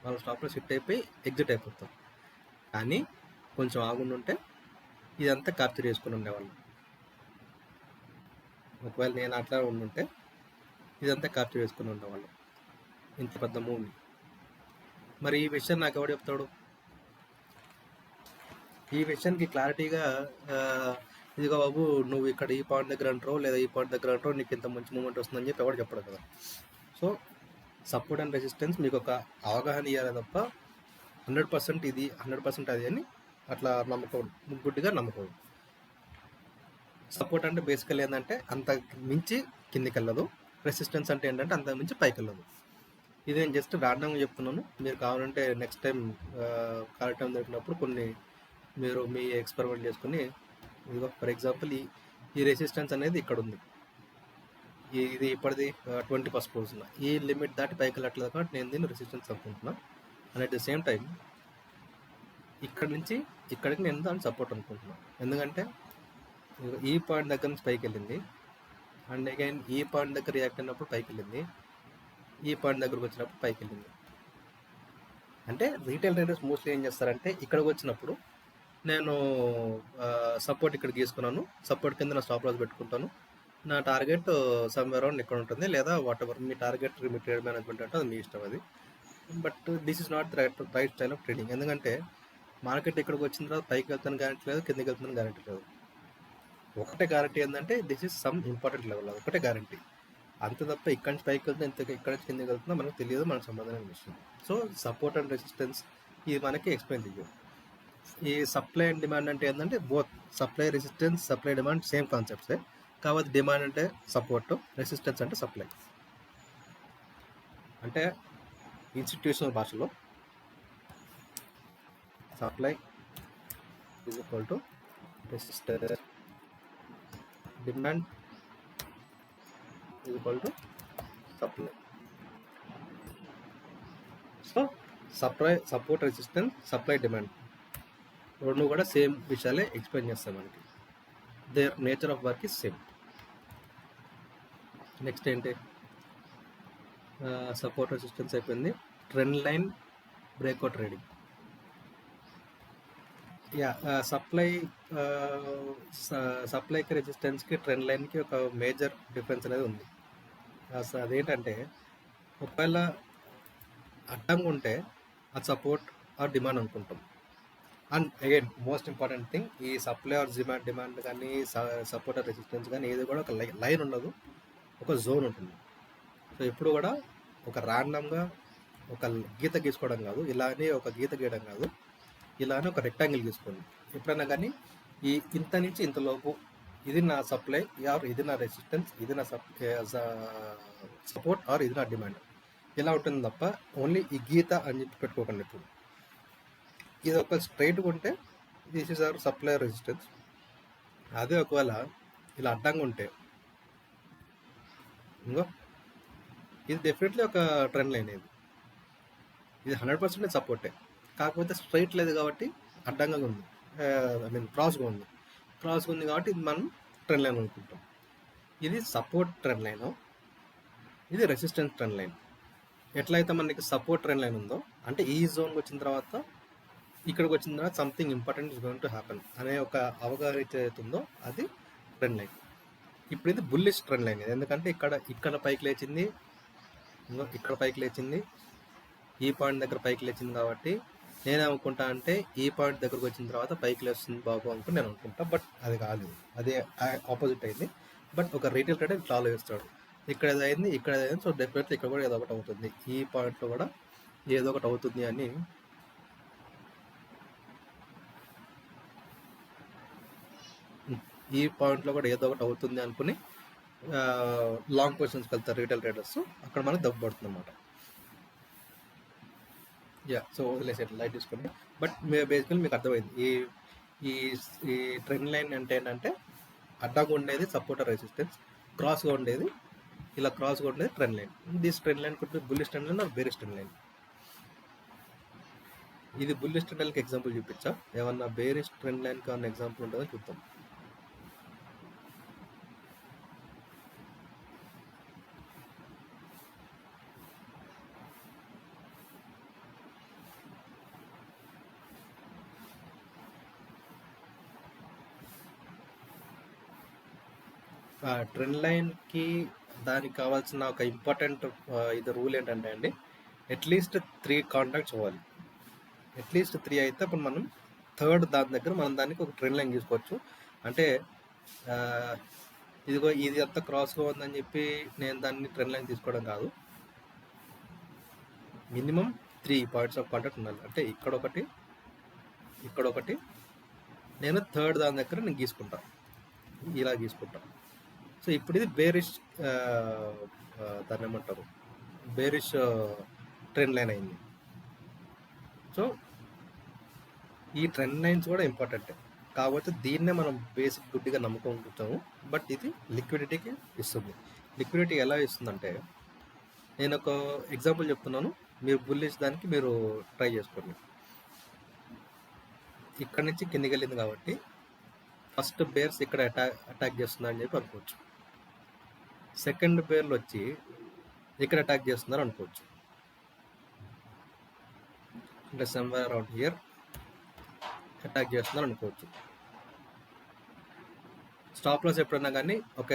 వాళ్ళ స్టాప్ లాస్ హిట్ అయిపోయి ఎగ్జిట్ అయిపోతాం. కానీ కొంచెం ఆగుండుంటే ఇదంతా క్యాప్చర్ చేసుకుని ఉండేవాళ్ళు. ఒకవేళ నేను అట్లా ఉండుంటే ఇదంతా క్యాప్చర్ చేసుకుని ఉండేవాళ్ళు, ఇంత పెద్ద మూవీ. మరి ఈ విషయం నాకు ఎవడు చెప్తాడు? ఈ విషయానికి క్లారిటీగా ఇదిగో బాబు నువ్వు ఇక్కడ ఈ పాయింట్ దగ్గర అంటారో లేదా ఈ పాయింట్ దగ్గర అంటారో నీకు ఇంత మంచి మూమెంట్ వస్తుందని చెప్పి ఎవరు చెప్పడు కదా. సో సపోర్ట్ అండ్ రెసిస్టెన్స్ మీకు ఒక అవగాహన ఇవ్వాలి తప్ప 100% ఇది 100% అది అని అట్లా నమ్మకూడదు, గుడ్డిగా నమ్మకూడదు. సపోర్ట్ అంటే బేసికల్ ఏంటంటే అంత మించి కిందికి వెళ్ళదు, రెసిస్టెన్స్ అంటే ఏంటంటే అంత మించి పైకి వెళ్ళదు. ఇది నేను జస్ట్ ర్యాండమ్గా చెప్తున్నాను, మీరు కావాలంటే నెక్స్ట్ టైం కరెక్ట్ టైం దొరికినప్పుడు కొన్ని మీరు మీ ఎక్స్పెరిమెంట్ చేసుకుని, ఇదిగో ఫర్ ఎగ్జాంపుల్ ఈ రెసిస్టెన్స్ అనేది ఇక్కడ ఉంది, ఇది ఇప్పటిది 20% పోతున్నా, ఈ లిమిట్ దాటి పైకి వెళ్ళట్లేదు కాబట్టి నేను దీన్ని రెసిస్టెన్స్ అనుకుంటున్నా. And at the same time ఇక్కడ నుంచి ఇక్కడికి నేను దాన్ని సపోర్ట్ అనుకుంటున్నాను. ఎందుకంటే ఈ పాయింట్ దగ్గర నుంచి పైకి వెళ్ళింది, అండ్ అగైన్ ఈ పాయింట్ దగ్గర రియాక్ట్ అయినప్పుడు పైకి వెళ్ళింది, ఈ పాయింట్ దగ్గరకు వచ్చినప్పుడు పైకి వెళ్ళింది. అంటే రీటైల్ ట్రేడర్స్ మోస్ట్లీ ఏం చేస్తారంటే ఇక్కడికి వచ్చినప్పుడు నేను సపోర్ట్ ఇక్కడ గీసుకున్నాను, సపోర్ట్ కింద నా స్టాప్ లాస్ పెట్టుకుంటాను, నా టార్గెట్ సమ్వేర్ అరౌండ్ ఇక్కడ ఉంటుంది, లేదా what ever me target me trade management అంటే అది మీ ఇష్టం అది. But this is not right style of trading. ఎందుకంటే మార్కెట్ ఇక్కడికి వచ్చిన తర్వాత పైకి వెళ్తాను గ్యారెంటీ లేదు, కిందకి వెళ్తాను గ్యారెంటీ లేదు. ఒకటే గ్యారెంటీ ఏంటంటే this is some important level, ఒకటే గ్యారెంటీ, అంతే తప్ప ఇక్కడి నుంచి పైకి వెళ్తే ఇక్కడ నుంచి కిందకి వెళ్తుందో మనకు తెలియదు, మనకు సంబంధమైన విషయం. సో సపోర్ట్ అండ్ రెసిస్టెన్స్ ఇది మనకి ఎక్స్ప్లెయిన్ చేయదు. ఈ సప్లై అండ్ డిమాండ్ అంటే ఏంటంటే both supply resistance, supply demand same కాన్సెప్ట్సే, కాబట్టి డిమాండ్ అంటే సపోర్ట్, రెసిస్టెన్స్ అంటే సప్లై. అంటే ఇన్స్టిట్యూషనల్ భాషలో supply is equal to resistance, demand is equal to supply. So support, resistance, supply, demand రెండు కూడా సేమ్ విషయాలే ఎక్స్ప్లెయిన్ చేస్తాం మనకి. Their nature of work is same. Next ఏంటి, సపోర్ట్ రెసిస్టెన్స్ అయిపోయింది. Trend line breakout trading. Yeah, సప్లైకి రెసిస్టెన్స్కి trend లైన్కి ఒక మేజర్ డిఫరెన్స్ అనేది ఉంది. అదేంటంటే ఒకవేళ అడ్డంగా ఉంటే అది సపోర్ట్ ఆర్ డిమాండ్ అనుకుంటాం. And again most important thing, ఈ సప్లై ఆర్ డిమాండ్ కానీ సపోర్ట్ ఆర్ రెసిస్టెన్స్ కానీ ఏది కూడా ఒక లైన్ ఉండదు, ఒక జోన్ ఉంటుంది. సో ఎప్పుడు కూడా ఒక ర్యాండమ్గా ఒక గీత గీసుకోవడం కాదు, ఇలానే ఒక గీత గీయడం కాదు, ఇలానే ఒక రెక్టాంగిల్ గీసుకోండి ఎప్పుడైనా కానీ. ఇంత నుంచి ఇంతలోపు ఇది నా సప్లై ఆర్ ఇది నా రెసిస్టెన్స్, ఇది నా సపోర్ట్ ఆర్ ఇది నా డిమాండ్, ఇలా ఉంటుంది తప్ప ఓన్లీ ఈ గీత అని చెప్పి పెట్టుకోకండి ఇప్పుడు. ఇది ఒక స్ట్రైట్గా ఉంటే this is our supply resistance. అదే ఒకవేళ ఇలా అడ్డంగా ఉంటే ఇంకో ఇది డెఫినెట్లీ ఒక ట్రెండ్ లైన్, ఇది 100% సపోర్టే, కాకపోతే స్ట్రైట్ లేదు కాబట్టి అడ్డంగా ఉంది, ఐ మీన్ క్రాస్గా ఉంది కాబట్టి ఇది మనం ట్రెండ్ లైన్ అనుకుంటాం. ఇది సపోర్ట్ ట్రెండ్ లైన్, ఇది రెసిస్టెన్స్ ట్రెండ్ లైన్. ఎట్లయితే మనకి సపోర్ట్ ట్రెండ్ లైన్ ఉందో అంటే ఈ జోన్కి వచ్చిన తర్వాత ఇక్కడికి వచ్చిన తర్వాత something important is going to happen అనే ఒక అవగాహన అవుతుందో అది ట్రెండ్ లైన్. ఇప్పుడు ఇది బుల్లిష్ ట్రెండ్ లైన్, ఎందుకంటే ఇక్కడ పైకి లేచింది, ఇక్కడ పైకి లేచింది, ఈ పాయింట్ దగ్గర పైకి లేచింది, కాబట్టి నేనేమనుకుంటా అంటే ఈ పాయింట్ దగ్గరకు వచ్చిన తర్వాత పైకి లేస్తుంది బాబు అనుకుని నేను అనుకుంటా. బట్ అది కాలేదు, అదే ఆపోజిట్ అయింది. బట్ ఒక రీటైల్ ట్రేడర్ ఇట్లా ఆలోచిస్తాడు, ఇక్కడ ఏదో అయింది, ఇక్కడ ఏదో అయింది, సో డెఫినెట్లీ ఇక్కడ కూడా ఏదో ఒకటి అవుతుంది, ఈ పాయింట్లో కూడా ఏదో ఒకటి అవుతుంది అని ఈ పాయింట్లో కూడా ఏదో ఒకటి అవుతుంది అనుకుని లాంగ్ పొజిషన్స్కి వెళ్తారు రీటైల్ ట్రేడర్స్, అక్కడ మనకు దెబ్బ పడుతుంది అన్నమాట. యా, సో వదిలేసి లైట్ తీసుకోండి. బట్ బేసికల్లీ మీకు అర్థమైంది ఈ ట్రెండ్ లైన్ అంటే ఏంటంటే అడ్డంగా ఉండేది సపోర్టర్ రెసిస్టెన్స్, క్రాస్గా ఉండేది ఇలా క్రాస్గా ఉండేది trend line. This trend line could be bullish trend line or bearish trend line. ఇది బుల్లిష్ ట్రెండ్ లైన్కి ఎగ్జాంపుల్ చూపించా, ఏమన్నా బేరిష్ ట్రెండ్ లైన్కి ఏమన్నా ఎగ్జాంపుల్ ఉంటుందో చూద్దాం. ట్రెండ్ లైన్కి దానికి కావాల్సిన ఒక ఇంపార్టెంట్ ఇది రూల్ ఏంటంటే అండి, అట్లీస్ట్ 3 కాంటాక్ట్స్ అవ్వాలి. అట్లీస్ట్ 3 అయితే అప్పుడు మనం థర్డ్ దాని దగ్గర మనం దానికి ఒక ట్రెండ్ లైన్ తీసుకోవచ్చు. అంటే ఇదిగో ఇది అంతా క్రాస్గా ఉందని చెప్పి నేను దాన్ని ట్రెండ్ లైన్ తీసుకోవడం కాదు, మినిమం 3 పాయింట్స్ ఆఫ్ కాంటాక్ట్ ఉండాలి. అంటే ఇక్కడ ఒకటి నేను థర్డ్ దాని దగ్గర నేను గీసుకుంటా, ఇలా గీసుకుంటా. సో ఇప్పుడు ఇది బేరిష్ దాన్ని ఏమంటారు, బేరిష్ ట్రెండ్ లైన్ అయింది. సో ఈ ట్రెండ్ లైన్స్ కూడా ఇంపార్టెంటే, కాకపోతే దీన్నే మనం బేసిక్ గుడ్డిగా నమ్ముకుంటాము. బట్ ఇది లిక్విడిటీకి ఇస్తుంది. లిక్విడిటీ ఎలా ఇస్తుందంటే, నేను ఒక ఎగ్జాంపుల్ చెప్తున్నాను, మీరు బుల్లిష్ దానికి మీరు ట్రై చేసుకోండి. ఇక్కడ నుంచి కిందికి వెళ్ళింది కాబట్టి ఫస్ట్ బేర్స్ ఇక్కడ అటాక్ చేస్తుందని చెప్పి అనుకోవచ్చు. సెకండ్ బేర్లు వచ్చి ఇక్కడ అటాక్ చేస్తున్నారు అనుకోవచ్చు. అంటే సమ్వేర్ అరౌండ్ హియర్ అటాక్ చేస్తున్నారు అనుకోవచ్చు. స్టాప్ లాస్ ఎప్పుడైనా కానీ ఒక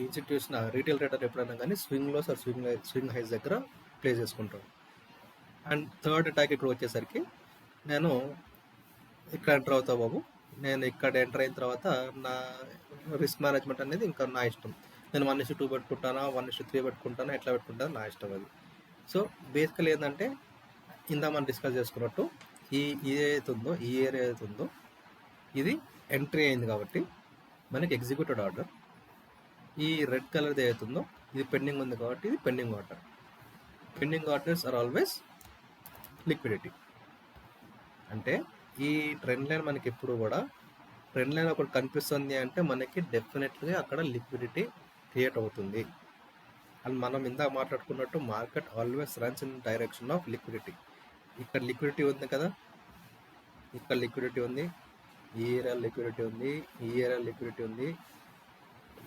ఇన్స్టిట్యూషన్ రీటైల్ ట్రేడర్ ఎప్పుడైనా కానీ swing lows or swing highs దగ్గర ప్లే చేసుకుంటాడు. అండ్ థర్డ్ అటాక్ ఇక్కడ వచ్చేసరికి నేను ఇక్కడ ఎంటర్ అవుతా బాబు, నేను ఇక్కడ ఎంటర్ అయిన తర్వాత నా రిస్క్ మేనేజ్మెంట్ అనేది ఇంకా నా ఇష్టం. నేను 1:2 పెట్టుకుంటానా, 1:3 పెట్టుకుంటానా, ఎట్లా పెట్టుకుంటానా నా ఇష్టం అది. సో బేసికల్ ఏంటంటే ఇందా మనం డిస్కస్ చేసుకున్నట్టు ఈ ఏదైతే ఉందో, ఈ ఏరియా ఏదైతే ఉందో ఇది ఎంట్రీ అయింది కాబట్టి మనకి ఎగ్జిక్యూటెడ్ ఆర్డర్. ఈ రెడ్ కలర్ది ఏదైతే ఉందో ఇది పెండింగ్ ఉంది కాబట్టి ఇది pending order. Pending orders are always liquidity. అంటే ఈ ట్రెండ్ లైన్ మనకి ఎప్పుడు కూడా ట్రెండ్ లైన్ ఒకటి కనిపిస్తుంది అంటే మనకి డెఫినెట్గా అక్కడ లిక్విడిటీ క్రియేట్ అవుతుంది. అండ్ మనం ఇందాక మాట్లాడుకున్నట్టు market always runs in direction of liquidity. ఇక్కడ లిక్విడిటీ ఉంది కదా, ఇక్కడ లిక్విడిటీ ఉంది, ఈ ఏరియా లిక్విడిటీ ఉంది, ఈ ఏరియా లిక్విడిటీ ఉంది,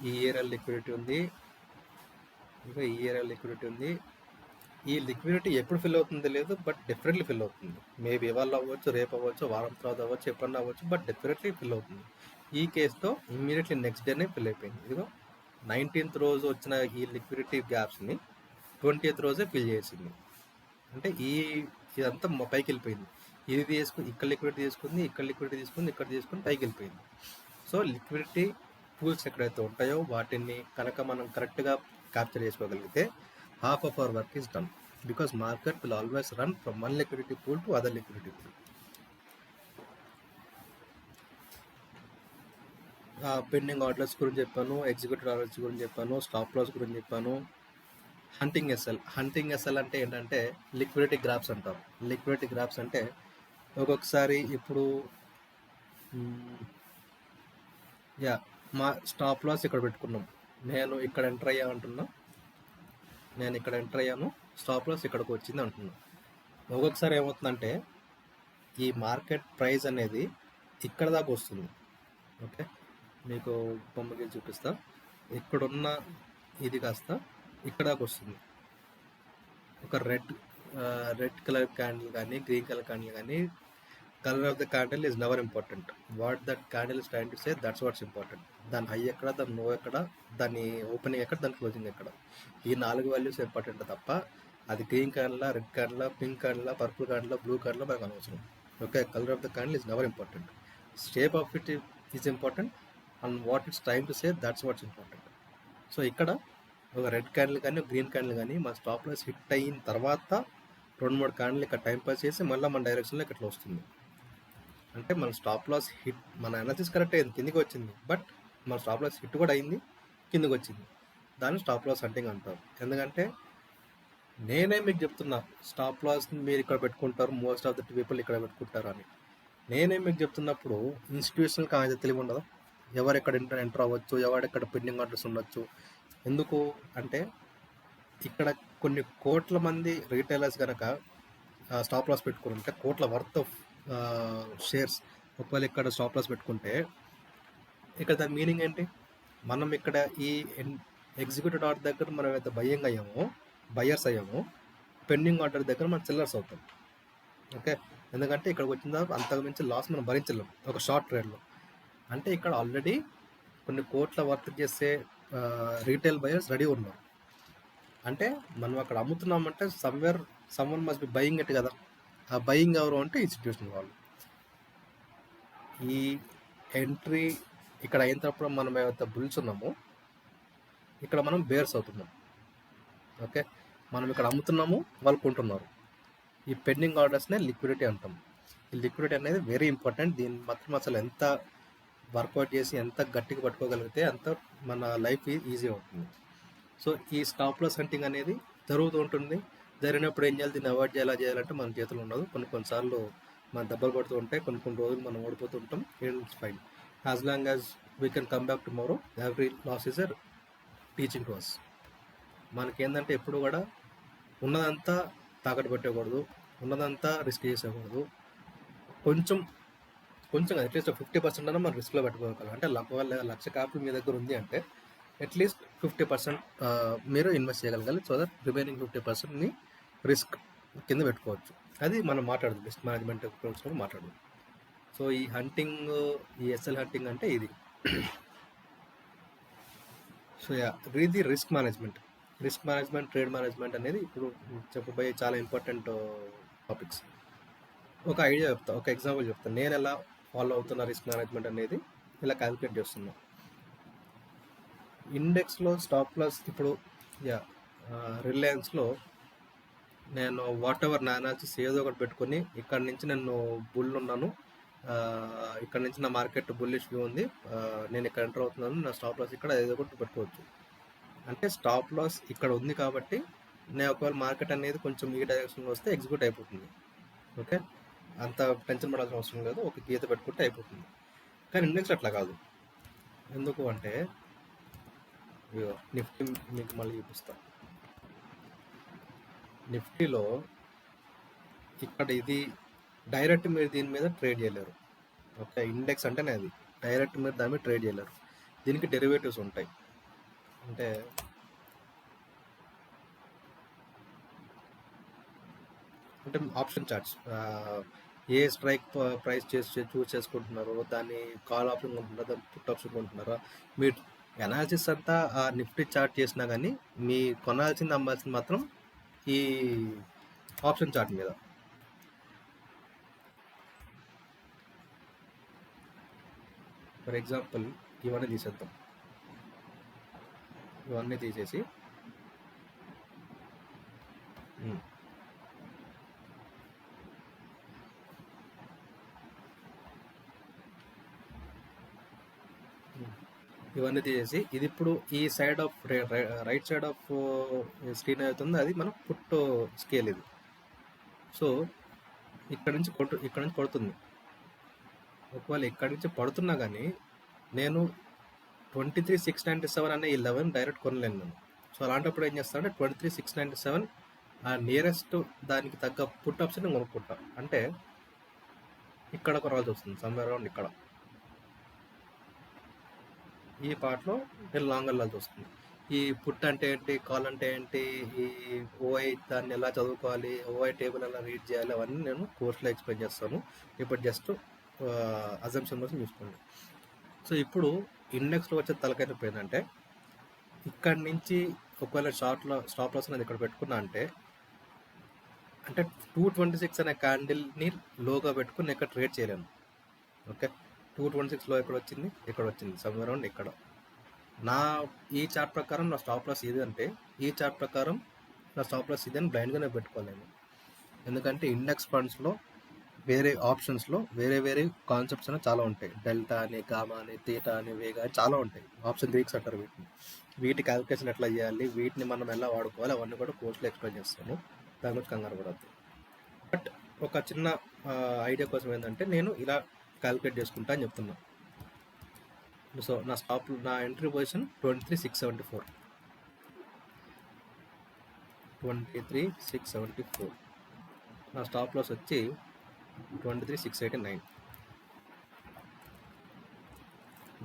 ఈ ఏరియా లిక్విడిటీ ఉంది, ఇంకా ఈ ఏరియా లిక్విడిటీ ఉంది. ఈ లిక్విడిటీ ఎప్పుడు ఫిల్ అవుతుందో లేదు, బట్ డెఫినెట్లీ ఫిల్ అవుతుంది. మేబీ ఇవాళ అవ్వచ్చు, రేపు అవ్వచ్చు, వారం తర్వాత అవ్వచ్చు, ఎప్పుడన్నా అవ్వచ్చు, బట్ డెఫినెట్లీ ఫిల్ అవుతుంది. ఈ కేసుతో ఇమ్మీడియట్లీ నెక్స్ట్ డేనే ఫిల్ అయిపోయింది. ఇదిగో 19th రోజు వచ్చిన ఈ లిక్విడిటీ గ్యాప్స్ని 20th రోజే ఫిల్ చేసింది. అంటే ఇదంతా పైకి వెళ్ళిపోయింది. ఇది తీసుకుని ఇక్కడ లిక్విడిటీ తీసుకుంది, ఇక్కడ లిక్విడిటీ తీసుకుంది, ఇక్కడ తీసుకుని పైకి వెళ్ళిపోయింది. సో లిక్విడిటీ పూల్స్ ఎక్కడైతే ఉంటాయో వాటిని కనుక మనం కరెక్ట్గా క్యాప్చర్ చేసుకోగలిగితే half of our work is done, because market will always run from one liquidity pool to other liquidity pool. Pending orders గురించి చెప్పాను, ఎగ్జిక్యూటివ్ ఆర్డర్స్ గురించి చెప్పాను, స్టాప్ లాస్ గురించి చెప్పాను. హంటింగ్ ఎస్ఎల్ అంటే ఏంటంటే లిక్విడిటీ గ్రాఫ్స్ అంటారు. లిక్విడిటీ గ్రాఫ్స్ అంటే ఒక్కొక్కసారి ఇప్పుడు మా స్టాప్ లాస్ ఇక్కడ పెట్టుకున్నాం, నేను ఇక్కడ ఎంటర్ అయ్యా అంటున్నా, నేను ఇక్కడ ఎంటర్ అయ్యాను, స్టాప్ లాస్ ఇక్కడికి వచ్చింది అంటున్నాను. ఒక్కొక్కసారి ఏమవుతుందంటే ఈ మార్కెట్ ప్రైస్ అనేది ఇక్కడ దాకా వస్తుంది. ఓకే, మీకు బొమ్మకి చూపిస్తా. ఇక్కడున్న ఇది కాస్త ఇక్కడ దాకా వస్తుంది. ఒక రెడ్ కలర్ క్యాండిల్ కానీ గ్రీన్ కలర్ క్యాండిల్ కానీ, colour of the candle is never important. What that candle is trying to say, that's watts important. దాని హై ఎక్కడ, దాని లో ఎక్కడ, దాని ఓపెనింగ్ ఎక్కడ, దాని క్లోజింగ్ ఎక్కడ, ఈ 4 వాల్యూస్ ఇంపార్టెంట్ తప్ప అది green candle, red candle, pink candle, purple candle, blue candle మనకు అనవసరం. Okay, colour of the candle is never important. Shape of it is important and what it's trying to say, that's watts important. So ఇక్కడ ఒక red candle కానీ green candle కానీ మన stop loss hit అయిన తర్వాత 2-3 candle ఇక్కడ time pass చేసి మళ్ళీ మన డైరెక్షన్లో ఇట్లా వస్తుంది. అంటే మన స్టాప్ లాస్ హిట్, మన అనాలిసిస్ కరెక్ట్ అయింది, కిందికి వచ్చింది, బట్ మన స్టాప్ లాస్ హిట్ కూడా అయింది, కిందికి వచ్చింది. దాన్ని స్టాప్ లాస్ హంటింగ్ అంటారు. ఎందుకంటే నేనే మీకు చెప్తున్నా స్టాప్ లాస్ మీరు ఇక్కడ పెట్టుకుంటారు, మోస్ట్ ఆఫ్ ద పీపుల్ ఇక్కడ పెట్టుకుంటారు అని. నేనే మీకు చెప్తున్నప్పుడు ఇన్స్టిట్యూషనల్ కాదు తెలివి ఉండదు. ఎవరెక్కడ ఎంటర్ అవ్వచ్చు, ఎవరెక్కడ పెండింగ్ ఆర్డర్స్ ఉండొచ్చు. ఎందుకు అంటే ఇక్కడ కొన్ని కోట్ల మంది రీటైలర్స్ కనుక స్టాప్ లాస్ పెట్టుకుని ఉంటే, కోట్ల వర్త్ ఆఫ్ షేర్స్ ఒకవేళ ఇక్కడ స్టాప్ లాస్ పెట్టుకుంటే, ఇక్కడ దాని మీనింగ్ ఏంటి? మనం ఇక్కడ ఈ ఎగ్జిక్యూటివ్ ఆర్డర్ దగ్గర మనం అయితే బయ్యర్స్ అయ్యామో, పెండింగ్ ఆర్డర్ దగ్గర మనం సెల్లర్స్ అవుతాం. ఓకే, ఎందుకంటే ఇక్కడికి వచ్చిన తర్వాత అంతకు మించి లాస్ మనం భరించలేం ఒక షార్ట్ ట్రేడ్లో. అంటే ఇక్కడ ఆల్రెడీ కొన్ని కోట్ల వర్క్ చేసే రీటైల్ బయర్స్ రెడీ ఉన్నారు. అంటే మనం అక్కడ అమ్ముతున్నామంటే someone must be buying it కదా. ఆ బయింగ్ ఎవరు అంటే ఇన్స్టిట్యూషన్ వాళ్ళు. ఈ ఎంట్రీ ఇక్కడ అయినప్పుడు మనం ఏవైతే బుల్స్ ఉన్నామో, ఇక్కడ మనం బేర్స్ అవుతున్నాం. ఓకే, మనం ఇక్కడ అమ్ముతున్నాము, వాళ్ళు కొంటున్నారు. ఈ పెండింగ్ ఆర్డర్స్నే లిక్విడిటీ అంటాం. ఈ లిక్విడిటీ అనేది వెరీ ఇంపార్టెంట్. దీన్ని మాత్రం అసలు ఎంత వర్కౌట్ చేసి ఎంత గట్టిగా పట్టుకోగలిగితే అంత మన లైఫ్ ఈజీ అవుతుంది. సో ఈ స్టాప్ లాస్ హంటింగ్ అనేది జరుగుతూ ఉంటుంది. జరిగినప్పుడు ఏం చేయాలి, దీన్ని అవాయిడ్ చేయాలంటే మన చేతులు ఉండదు. కొన్నిసార్లు మన దెబ్బలు పడుతూ ఉంటాయి, కొన్ని రోజులు మనం ఓడిపోతూ ఉంటాం. It's fine, as long as we can come back tomorrow. Every loss is a teaching to us. మనకేంటంటే ఎప్పుడు కూడా ఉన్నదంతా తాకట్టు పెట్టకూడదు, ఉన్నదంతా రిస్క్ చేసేయకూడదు. కొంచెం అట్లీస్ట్ 50% అయినా మనం రిస్క్లో పెట్టుకోగలం. అంటే లక్ష క్యాపిటల్ మీ దగ్గర ఉంది అంటే అట్లీస్ట్ 50% మీరు ఇన్వెస్ట్ చేయగలగాలి. సో దట్ రిమైనింగ్ 50%ని రిస్క్ కింద పెట్టుకోవచ్చు. అది మనం మాట్లాడదు, రిస్క్ మేనేజ్మెంట్ కూడా మాట్లాడదు. సో ఈ హంటింగ్, ఈ ఎస్ఎల్ హంటింగ్ అంటే ఇది. సో ఇది రిస్క్ మేనేజ్మెంట్, ట్రేడ్ మేనేజ్మెంట్ అనేది ఇప్పుడు చెప్పబోయే చాలా ఇంపార్టెంట్ టాపిక్స్. ఒక ఐడియా చెప్తా, ఒక ఎగ్జాంపుల్ చెప్తాను. నేను ఎలా ఫాలో అవుతున్న రిస్క్ మేనేజ్మెంట్ అనేది ఇలా క్యాలిక్యులేట్ చేస్తున్నా. ఇండెక్స్లో స్టాప్ లాస్ ఇప్పుడు రిలయన్స్లో నేను వాట్ ఎవర్ నా అనాలిసిస్ ఏదో ఒకటి పెట్టుకొని, ఇక్కడ నుంచి నేను బుల్ ఉన్నాను, ఇక్కడ నుంచి నా మార్కెట్ బుల్లిష్ వ్యూ ఉంది, నేను ఇక్కడ ఎంటర్ అవుతున్నాను, నా స్టాప్ లాస్ ఇక్కడ ఏదో ఒకటి పెట్టుకోవచ్చు. అంటే స్టాప్ లాస్ ఇక్కడ ఉంది కాబట్టి నేను ఒకవేళ మార్కెట్ అనేది కొంచెం ఈ డైరెక్షన్లో వస్తే ఎగ్జిక్యూట్ అయిపోతుంది. ఓకే, అంత టెన్షన్ పడాల్సిన అవసరం లేదు, ఒక గీత పెట్టుకుంటే అయిపోతుంది. కానీ ఇండెక్స్ అట్లా కాదు. ఎందుకు అంటే నిఫ్టీ మీకు మళ్ళీ చూపిస్తా. నిఫ్టీలో ఇక్కడ ఇది డైరెక్ట్ మీరు దీని మీద ట్రేడ్ చేయలేరు. ఓకే, ఇండెక్స్ అంటేనే అది డైరెక్ట్ మీరు దాని మీద ట్రేడ్ చేయలేరు. దీనికి డెరివేటివ్స్ ఉంటాయి. అంటే ఆప్షన్ చార్ట్స్, ఏ స్ట్రైక్ ప్రైస్ చూస్ చేసుకుంటున్నారో దాన్ని కాల్ ఆప్షన్ కొంటున్నారా, దాన్ని పుట్ ఆప్షన్ కొంటున్నారా, మీ అనాలిసిస్ అంతా ఆ నిఫ్టీ చార్ట్ చేసినా కానీ మీ కొనాల్సింది అమ్మాల్సింది మాత్రం ఈ ఆప్షన్ చార్ట్ మీద. ఫర్ ఎగ్జాంపుల్ ఇవన్నీ తీసేద్దాం. ఇవన్నీ తీసేసి ఇది ఇప్పుడు ఈ side of right side off screen అవుతుంది, అది మనం పుట్ స్కేల్ ఇది. సో ఇక్కడ నుంచి పడుతుంది. ఒకవేళ ఇక్కడి నుంచి పడుతున్నా కానీ నేను 23,697 అనే ఈ 11 డైరెక్ట్ కొనలేను నేను. సో అలాంటప్పుడు ఏం చేస్తానంటే 23,697 ఆ నియరెస్ట్ దానికి తగ్గ పుట్ ఆప్షన్ కొనుక్కుంటా. అంటే ఇక్కడ కొనాల్సి వస్తుంది, సమ్వేర్ అరౌండ్ ఇక్కడ ఈ పార్ట్లో నేను లాంగ్ వెళ్ళాల్సి వస్తుంది. ఈ పుట్ అంటే ఏంటి, కాల్ అంటే ఏంటి, ఈ ఓఐ దాన్ని ఎలా చదువుకోవాలి, ఓఐ టేబుల్ ఎలా రీడ్ చేయాలి, అవన్నీ నేను కోర్సులో ఎక్స్ప్లెయిన్ చేస్తాను. ఇప్పుడు జస్ట్ అజంప్షన్ కోసం చూసుకోండి. సో ఇప్పుడు ఇండెక్స్లో వచ్చే తలకైతే పోయిందంటే, ఇక్కడ నుంచి ఒకవేళ స్టాప్ లాస్ అనేది ఇక్కడ పెట్టుకున్నా అంటే 226 అనే క్యాండిల్ని లోగా పెట్టుకుని ఇక్కడ ట్రేడ్ చేయలేను. ఓకే, 226లో ఇక్కడ వచ్చింది సమ్వేర్ అరౌండ్ ఇక్కడ. ఈ చార్ట్ ప్రకారం నా స్టాప్ లాస్ ఇది అంటే, ఈ చార్ట్ ప్రకారం నా స్టాప్ లాస్ ఇది అని బ్లైండ్గా నేను పెట్టుకోలేను. ఎందుకంటే ఇండెక్స్ ఫండ్స్లో వేరే ఆప్షన్స్లో వేరే కాన్సెప్ట్స్ అనేవి చాలా ఉంటాయి. డెల్టా అని, గామా అని, థీటా అని, వేగా అని చాలా ఉంటాయి. ఆప్షన్ గ్రీక్స్ అంటారు వీటిని. వీటి క్యాలిక్యులేషన్ ఎట్లా చేయాలి, వీటిని మనం ఎలా వాడుకోవాలి, అవన్నీ కూడా కోర్సులో ఎక్స్ప్లెయిన్ చేస్తాను. దాని గురించి కంగారు పడద్దు. బట్ ఒక చిన్న ఐడియా కోసం ఏంటంటే నేను ఇలా క్యాలిక్యులేట్ చేసుకుంటా అని చెప్తున్నా. సో నా ఎంట్రీ పొజిషన్ 23,674. 23,674. నా స్టాప్ లాస్ వచ్చి 23,689.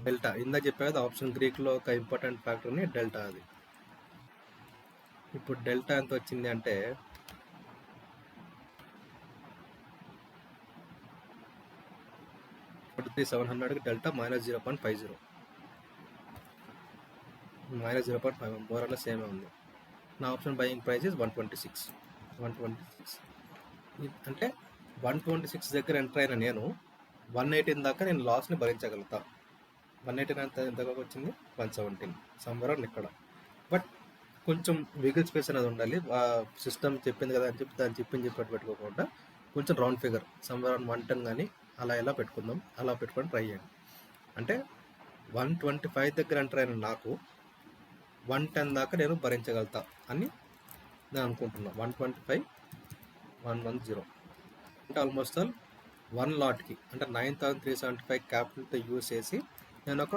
డెల్టా ఇందా చెప్పా కదా, ఆప్షన్ గ్రీక్లో ఒక ఇంపార్టెంట్ ఫ్యాక్టర్ని డెల్టా. అది ఇప్పుడు డెల్టా ఎంత వచ్చింది అంటే 43,700కి డెల్టా -0.50, -0.5, మోరల్లా సేమ్ ఉంది. నా ఆప్షన్ బయింగ్ ప్రైస్ ఇస్ 126. అంటే 126 దగ్గర ఎంటర్ అయిన నేను 118 దాకా నేను లాస్ని భరించగలుగుతా. 118 ఎంతగా వచ్చింది, 117 సంవరం ఇక్కడ. బట్ కొంచెం విగిల్ స్పేస్ అనేది ఉండాలి. సిస్టమ్ చెప్పింది కదా అని చెప్పి దాన్ని చెప్పినట్టు పెట్టుకోకుండా కొంచెం రౌండ్ ఫిగర్ సంవరం 110 కానీ అలా ఎలా పెట్టుకుందాం, అలా పెట్టుకొని ట్రై చేయండి. అంటే 125 దగ్గర ఎంటర్ అయిన నాకు 110 దాకా నేను భరించగలుగుతా అని నేను అనుకుంటున్నాను. 125, 110 అంటే ఆల్మోస్ట్ ఆల్ 1 లాట్కి అంటే 9,375 క్యాపిటల్తో యూజ్ చేసి నేను ఒక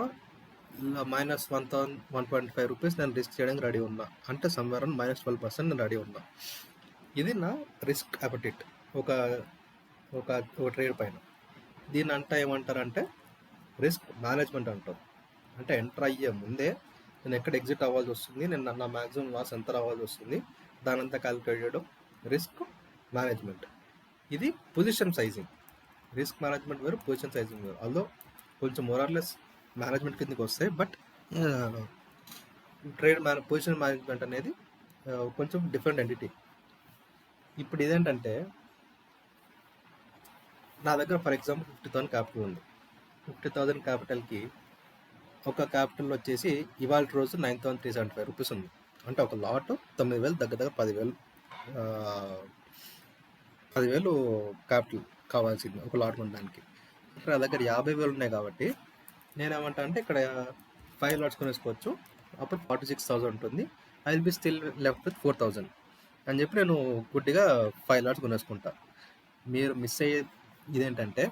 -1,125 రూపీస్ నేను రిస్క్ చేయడానికి రెడీ ఉన్నా. అంటే సమ్వేర్ -12% నేను రెడీ ఉన్నా. ఇది నా రిస్క్ అపెటిట్ ఒక ట్రేడ్ పైన. దీని అంతా ఏమంటారంటే రిస్క్ మేనేజ్మెంట్ అంటారు. అంటే ఎంటర్ అయ్యే ముందే నేను ఎక్కడ ఎగ్జిట్ అవ్వాల్సి వస్తుంది, నేను నా మ్యాక్సిమం లాస్ ఎంత రావాల్సి వస్తుంది, దాని అంతా క్యాలిక్యులేట్ చేయడం రిస్క్ మేనేజ్మెంట్. ఇది పొజిషన్ సైజింగ్. రిస్క్ మేనేజ్మెంట్ వేరు, పొజిషన్ సైజింగ్ వేరు. ఆల్దో కొంచెం మోరార్లెస్ మేనేజ్మెంట్ కిందకి వస్తాయి. బట్ పొజిషన్ మేనేజ్మెంట్ అనేది కొంచెం డిఫరెంట్ ఎంటిటీ. ఇప్పుడు ఇదేంటంటే నా దగ్గర ఫర్ ఎగ్జాంపుల్ 50,000 క్యాపిటల్ ఉంది. 50,000 క్యాపిటల్కి ఒక క్యాపిటల్ వచ్చేసి ఇవాళ రోజు 9,375 రూపీస్ ఉంది. అంటే ఒక లాట్ 9,000 దగ్గర 10,000 క్యాపిటల్ కావాల్సింది ఒక లాట్ కొనడానికి. ఇక్కడ నా దగ్గర 50,000 ఉన్నాయి కాబట్టి నేనేమంటా అంటే ఇక్కడ 5 లాట్స్ కొనేసుకోవచ్చు. అప్పుడు 46,000 ఉంటుంది. I will be still left with 4,000 అని చెప్పి నేను గుడ్డిగా 5 లాట్స్ కొనేసుకుంటా. మీరు మిస్ అయ్యే ఇదేంటంటే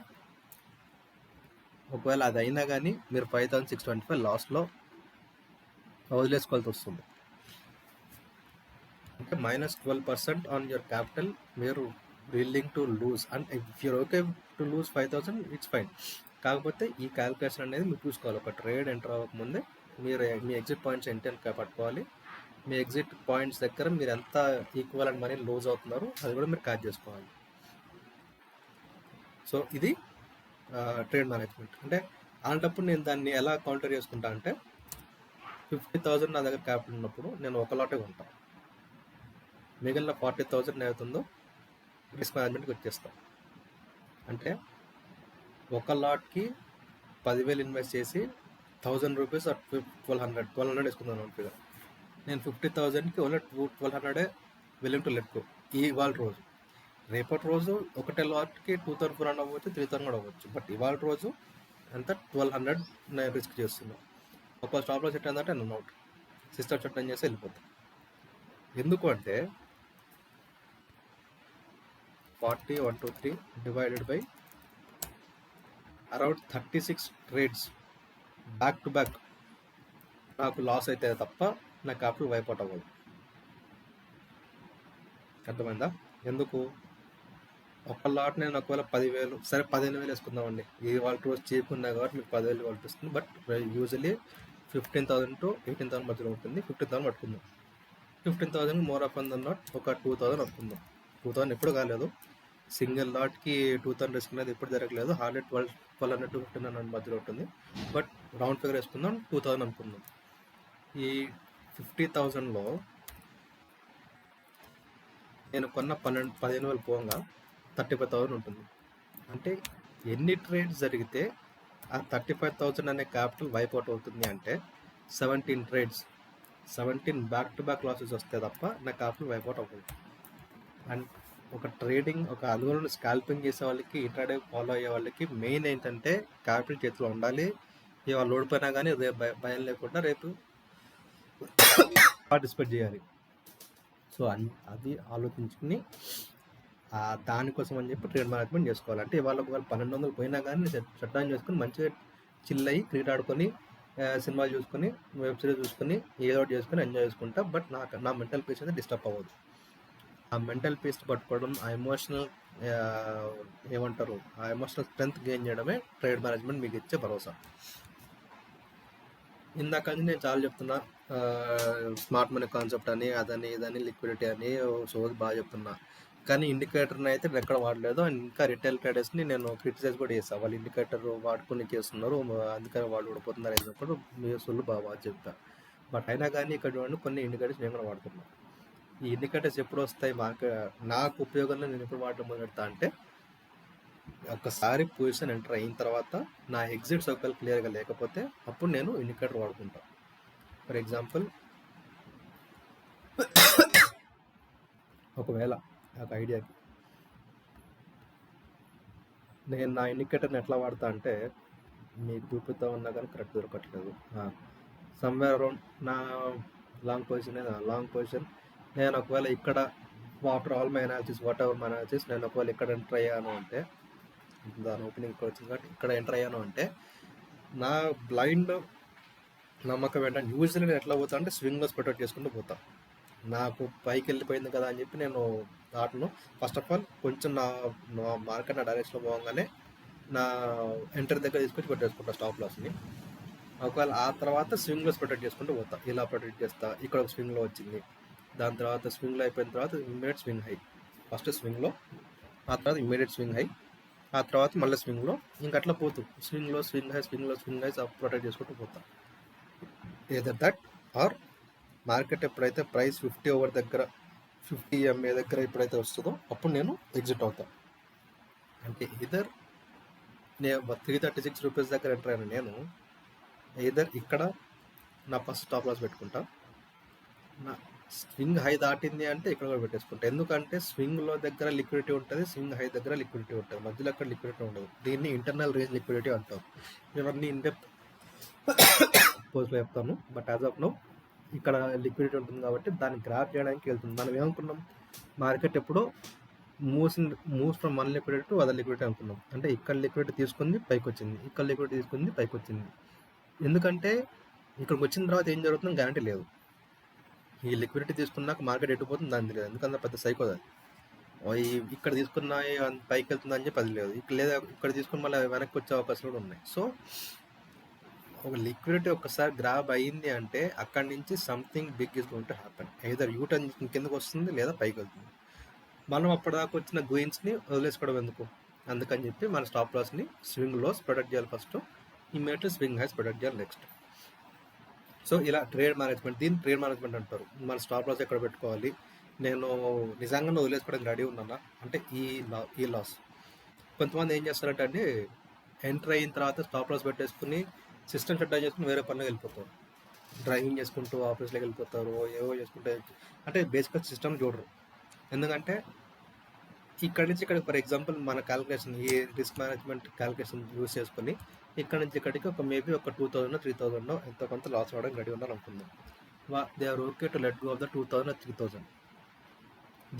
ఒకవేళ అది అయినా కానీ మీరు 5,625 లాస్ట్లో వదిలేసుకోవాల్సి వస్తుంది. అంటే -12% ఆన్ యువర్ క్యాపిటల్ మీరు willing to lose. And if you're okay to lose 5,000 it's fine. కాకపోతే ఈ క్యాలిక్యులేషన్ అనేది మీరు చూసుకోవాలి. ఒక ట్రేడ్ ఎంటర్ అవ్వకముందే మీరు మీ ఎగ్జిట్ పాయింట్స్ ఎంత పట్టుకోవాలి, మీ ఎగ్జిట్ పాయింట్స్ దగ్గర మీరు ఎంత ఈక్వల్ మనీ లూజ్ అవుతున్నారు అది కూడా మీరు క్యాచ్ చేసుకోవాలి. సో ఇది ట్రేడ్ మేనేజ్మెంట్. అంటే అలాంటప్పుడు నేను దాన్ని ఎలా కౌంటర్ చేసుకుంటా అంటే 50,000 నా దగ్గర క్యాపిటల్ ఉన్నప్పుడు నేను ఒక లాటే కొంటాను. మిగిలిన 40,000 ఏమవుతుందో రిస్క్ మేనేజ్మెంట్కి వచ్చేస్తాను. అంటే ఒక లాట్కి 10,000 ఇన్వెస్ట్ చేసి 1,000 రూపీస్ 1,200 వేసుకుందాను అనుకుంటా. నేను 50,000కి only 1,200 willing to let go ఇవాళ రోజు. రేపటి రోజు ఒకటే లాట్కి 2,400 అవ్వచ్చు, 3,000 కూడా అవ్వచ్చు. బట్ ఇవాళ రోజు ఎంత 1,200 నేను రిస్క్ చేస్తున్నాను. ఒక స్టాప్లో సెట్ అయిందంటే నేను అవుట్, సిస్టమ్ సెట్ చేసి వెళ్ళిపోతాను. ఎందుకు అంటే 40/120 divided by around 36 trades back to back నాకు లాస్ అయితే తప్ప నా క్యాపిటల్ వైప్ అవుట్ అవ్వదు. అర్థమైందా? ఎందుకు ఒక లాట్ నేను ఒకవేళ 10,000 సరే 15,000 వేసుకుందామండి. ఈ వాళ్ళ రోజు చీప్ ఉన్నాయి కాబట్టి మీకు 10,000 కనిపిస్తుంది. బట్ యూజువలీ 15,000 to 18,000 మధ్యలో ఉంటుంది. 15,000 పట్టుకుందాం. 15,000 మోర్ ఆఫ్ అన్ నాట్ ఒక 2,000 అనుకుందాం. 2,000 ఎప్పుడు కాలేదు. సింగిల్ లాట్కి 2,000 రిస్క్ అనేది ఎప్పుడు జరగలేదు. హార్డ్లీ 1,200 to 1,500 మధ్యలో ఉంటుంది. బట్ రౌండ్ ఫిగర్ వేసుకుందాం, 2,000 అనుకుందాం. ఈ 50,000లో నేను కొన్న 15,000 పోగా 35,000 ఉంటుంది. అంటే ఎన్ని ట్రేడ్స్ జరిగితే ఆ 35,000 అనే క్యాపిటల్ వైప్ అవుట్ అవుతుంది అంటే 17 trades, 17 back to back losses వస్తే తప్ప నా క్యాపిటల్ వైప్ అవుట్ అవుతుంది. అండ్ ఒక ట్రేడింగ్, ఒక అందులో స్కాల్పింగ్ చేసే వాళ్ళకి, ఇంట్రాడే ఫాలో అయ్యే వాళ్ళకి మెయిన్ ఏంటంటే క్యాపిటల్ చేతిలో ఉండాలి. ఇవాళ ఓడిపోయినా కానీ రేపు భయం లేకుండా రేపు పార్టిసిపేట్ చేయాలి. సో అది ఆలోచించుకుని దానికోసం అని చెప్పి ట్రేడ్ మేనేజ్మెంట్ చేసుకోవాలి. అంటే ఇవాళ ఒకవేళ 1,200 పోయినా కానీ షట్ డౌన్ చేసుకుని మంచిగా చిల్ అయ్యి క్రికెట్ ఆడుకొని సినిమాలు చూసుకొని, వెబ్ సిరీస్ చూసుకొని, ఏదో ఒకటి చేసుకొని ఎంజాయ్ చేసుకుంటా. బట్ నా మెంటల్ పీస్ అయితే డిస్టర్బ్ అవ్వదు. ఆ మెంటల్ పీస్ పట్టుకోవడం, ఆ ఎమోషనల్ ఏమంటారు, ఆ ఎమోషనల్ స్ట్రెంత్ గెయిన్ చేయడమే ట్రేడ్ మేనేజ్మెంట్ మీకు ఇచ్చే భరోసా. ఇందాక నుంచి నేను చాలా చెప్తున్నా, స్మార్ట్ మనీ కాన్సెప్ట్ అని, అదని ఇదని, లిక్విడిటీ అని సోది బాగా చెప్తున్నా. కానీ ఇండికేటర్ని అయితే నేను ఎక్కడ వాడలేదు. అండ్ ఇంకా రిటైల్ ట్రేడర్స్ని నేను క్రిటిసైజ్ కూడా చేస్తాను. వాళ్ళు ఇండికేటర్ వాడుకొని చేస్తున్నారు, అందుకని వాళ్ళు ఊడిపోతున్నారు అయినప్పుడు మీ సొల్లు బాగా చెప్పా. బట్ అయినా కానీ ఇక్కడ చూడండి, కొన్ని ఇండికేటర్స్ నేను కూడా వాడుతున్నాను. ఈ ఇండికేటర్స్ ఎప్పుడు వస్తాయి నాకు ఉపయోగంలో నేను ఎప్పుడు వాడటం మొదలెడతా అంటే, ఒకసారి పొజిషన్ ఎంటర్ అయిన తర్వాత నా ఎగ్జిట్స్ ఒకవేళ క్లియర్గా లేకపోతే అప్పుడు నేను ఇండికేటర్ వాడుకుంటా. ఫర్ ఎగ్జాంపుల్, ఒకవేళ ఒక ఐడియాకి నేను నా ఇండికేటర్ని ఎట్లా వాడతా అంటే, మీకు చూపిస్తా ఉన్నా కానీ కరెక్ట్ దొరకట్లేదు. సమ్వేర్ అరౌండ్ నా లాంగ్ పొజిషన్ నేను ఒకవేళ ఇక్కడ after all my analysis, what ever my analysis, నేను ఒకవేళ ఇక్కడ ఎంటర్ అయ్యాను అంటే, దాని ఓపెనింగ్ ఇక్కడ వచ్చింది కాబట్టి ఇక్కడ ఎంటర్ అయ్యాను అంటే, నా బ్లైండ్ నమ్మకం ఏంటంటే యూజువల్లీ నేను ఎట్లా పోతా అంటే స్వింగ్లో ప్రొటెక్ట్ చేసుకుంటూ పోతా. నాకు పైకి వెళ్ళిపోయింది కదా అని చెప్పి నేను ఆటను ఫస్ట్ ఆఫ్ ఆల్ కొంచెం నా మార్కెట్ నా డైరెక్షన్లో పోగానే నా ఎంటర్ దగ్గర తీసుకొచ్చి పెట్టేసుకుంటా స్టాప్ లాస్ని. ఒకవేళ ఆ తర్వాత స్వింగ్లో ప్రొటెక్ట్ చేసుకుంటూ పోతా. ఇలా ప్రొటెక్ట్ చేస్తా. ఇక్కడ ఒక స్వింగ్లో వచ్చింది, దాని తర్వాత స్వింగ్లో అయిపోయిన తర్వాత ఇమ్మీడియట్ స్వింగ్ హై. ఫస్ట్ స్వింగ్లో, ఆ తర్వాత ఇమ్మీడియట్ స్వింగ్ హై, ఆ తర్వాత మళ్ళీ స్వింగ్లో, ఇంకట్లా పోతూ స్వింగ్లో స్వింగ్ హై ప్రొటెక్ట్ చేసుకుంటూ పోతా. ఏదర్ దట్ ఆర్ మార్కెట్ ఎప్పుడైతే ప్రైస్ 50 ఓవర్ దగ్గర 50 MA దగ్గర ఎప్పుడైతే వస్తుందో అప్పుడు నేను ఎగ్జిట్ అవుతాను. అంటే ఇదర్ నేను 336 రూపీస్ దగ్గర ఎంటర్ అయినా నేను ఇదర్ ఇక్కడ నా ఫస్ట్ స్టాప్ లాస్ పెట్టుకుంటా, నా స్వింగ్ హై దాటింది అంటే ఇక్కడ కూడా పెట్టేసుకుంటా. ఎందుకంటే స్వింగ్లో దగ్గర లిక్విడిటీ ఉంటుంది, స్వింగ్ హై దగ్గర లిక్విడిటీ ఉంటుంది, మధ్యలో అక్కడ లిక్విడిటీ ఉండదు. దీన్ని ఇంటర్నల్ రేంజ్ లిక్విడిటీ అంటారు. ఇవన్నీ ఇన్డెప్త్ పోస్ట్లో చెప్తాను. బట్ యాజ్ ఆఫ్ నౌ ఇక్కడ లిక్విడిటీ ఉంటుంది కాబట్టి దాన్ని గ్రాప్ చేయడానికి వెళ్తుంది. మనం ఏమనుకున్నాం, మార్కెట్ ఎప్పుడో moves from one liquidity to other liquidity అనుకున్నాం. అంటే ఇక్కడ లిక్విడిటీ తీసుకుంది పైకి వచ్చింది, ఇక్కడ లిక్విడిటీ తీసుకుంది పైకి వచ్చింది. ఎందుకంటే ఇక్కడికి వచ్చిన తర్వాత ఏం జరుగుతుందో గ్యారంటీ లేదు. ఈ లిక్విడిటీ తీసుకున్నాక మార్కెట్ ఎట్టుపోతుంది దాని లేదు, ఎందుకంటే పెద్ద సైకో అది. ఇక్కడ తీసుకున్నాయి పైకి వెళ్తుందని చెప్పి అది లేదు, లేదా ఇక్కడ తీసుకుని మళ్ళీ వెనక్కి వచ్చే అవకాశాలు కూడా ఉన్నాయి. సో ఒక లిక్విడిటీ ఒకసారి గ్రాబ్ అయ్యింది అంటే అక్కడి నుంచి something big is going to happen. Either U turn కిందకు వస్తుంది లేదా పైకి వెళ్తుంది. మనం అప్పటిదాకా వచ్చిన గోయిన్స్ని వదిలేసుకోవడం ఎందుకు, అందుకని చెప్పి మన స్టాప్ లాస్ని స్వింగ్ లోస్ ప్రొటెక్ట్ చేయాలి first, immediately swing highs protect చేయాలి నెక్స్ట్. సో ఇలా ట్రేడ్ మేనేజ్మెంట్, దీన్ని ట్రేడ్ మేనేజ్మెంట్ అంటారు. మన స్టాప్ లాస్ ఎక్కడ పెట్టుకోవాలి, నేను నిజంగానే వదిలేసుకోవడానికి రెడీ ఉన్నానా అంటే ఈ లాస్. కొంతమంది ఏం చేస్తారంటే అండి, ఎంటర్ అయిన తర్వాత స్టాప్ లాస్ పెట్టేసుకుని సిస్టమ్ షట్ డౌన్ చేసుకుని వేరే పనులకు వెళ్ళిపోతారు. డ్రైవింగ్ చేసుకుంటూ ఆఫీస్లోకి వెళ్ళిపోతారు, ఏవో చేసుకుంటే, అంటే బేసిక్గా సిస్టమ్ చూడరు. ఎందుకంటే ఇక్కడి నుంచి ఇక్కడ ఫర్ ఎగ్జాంపుల్ మన క్యాలిక్యులేషన్, ఈ రిస్క్ మేనేజ్మెంట్ క్యాలిక్యులేషన్ యూస్ చేసుకుని ఇక్కడ నుంచి ఇక్కడికి ఒక మేబీ ఒక 2000 3000 ఎంతో కొంత లాస్ అవ్వడానికి రెడీ ఉన్నారు అనుకుందాం. They are okay to let go of the 2000 or 3000.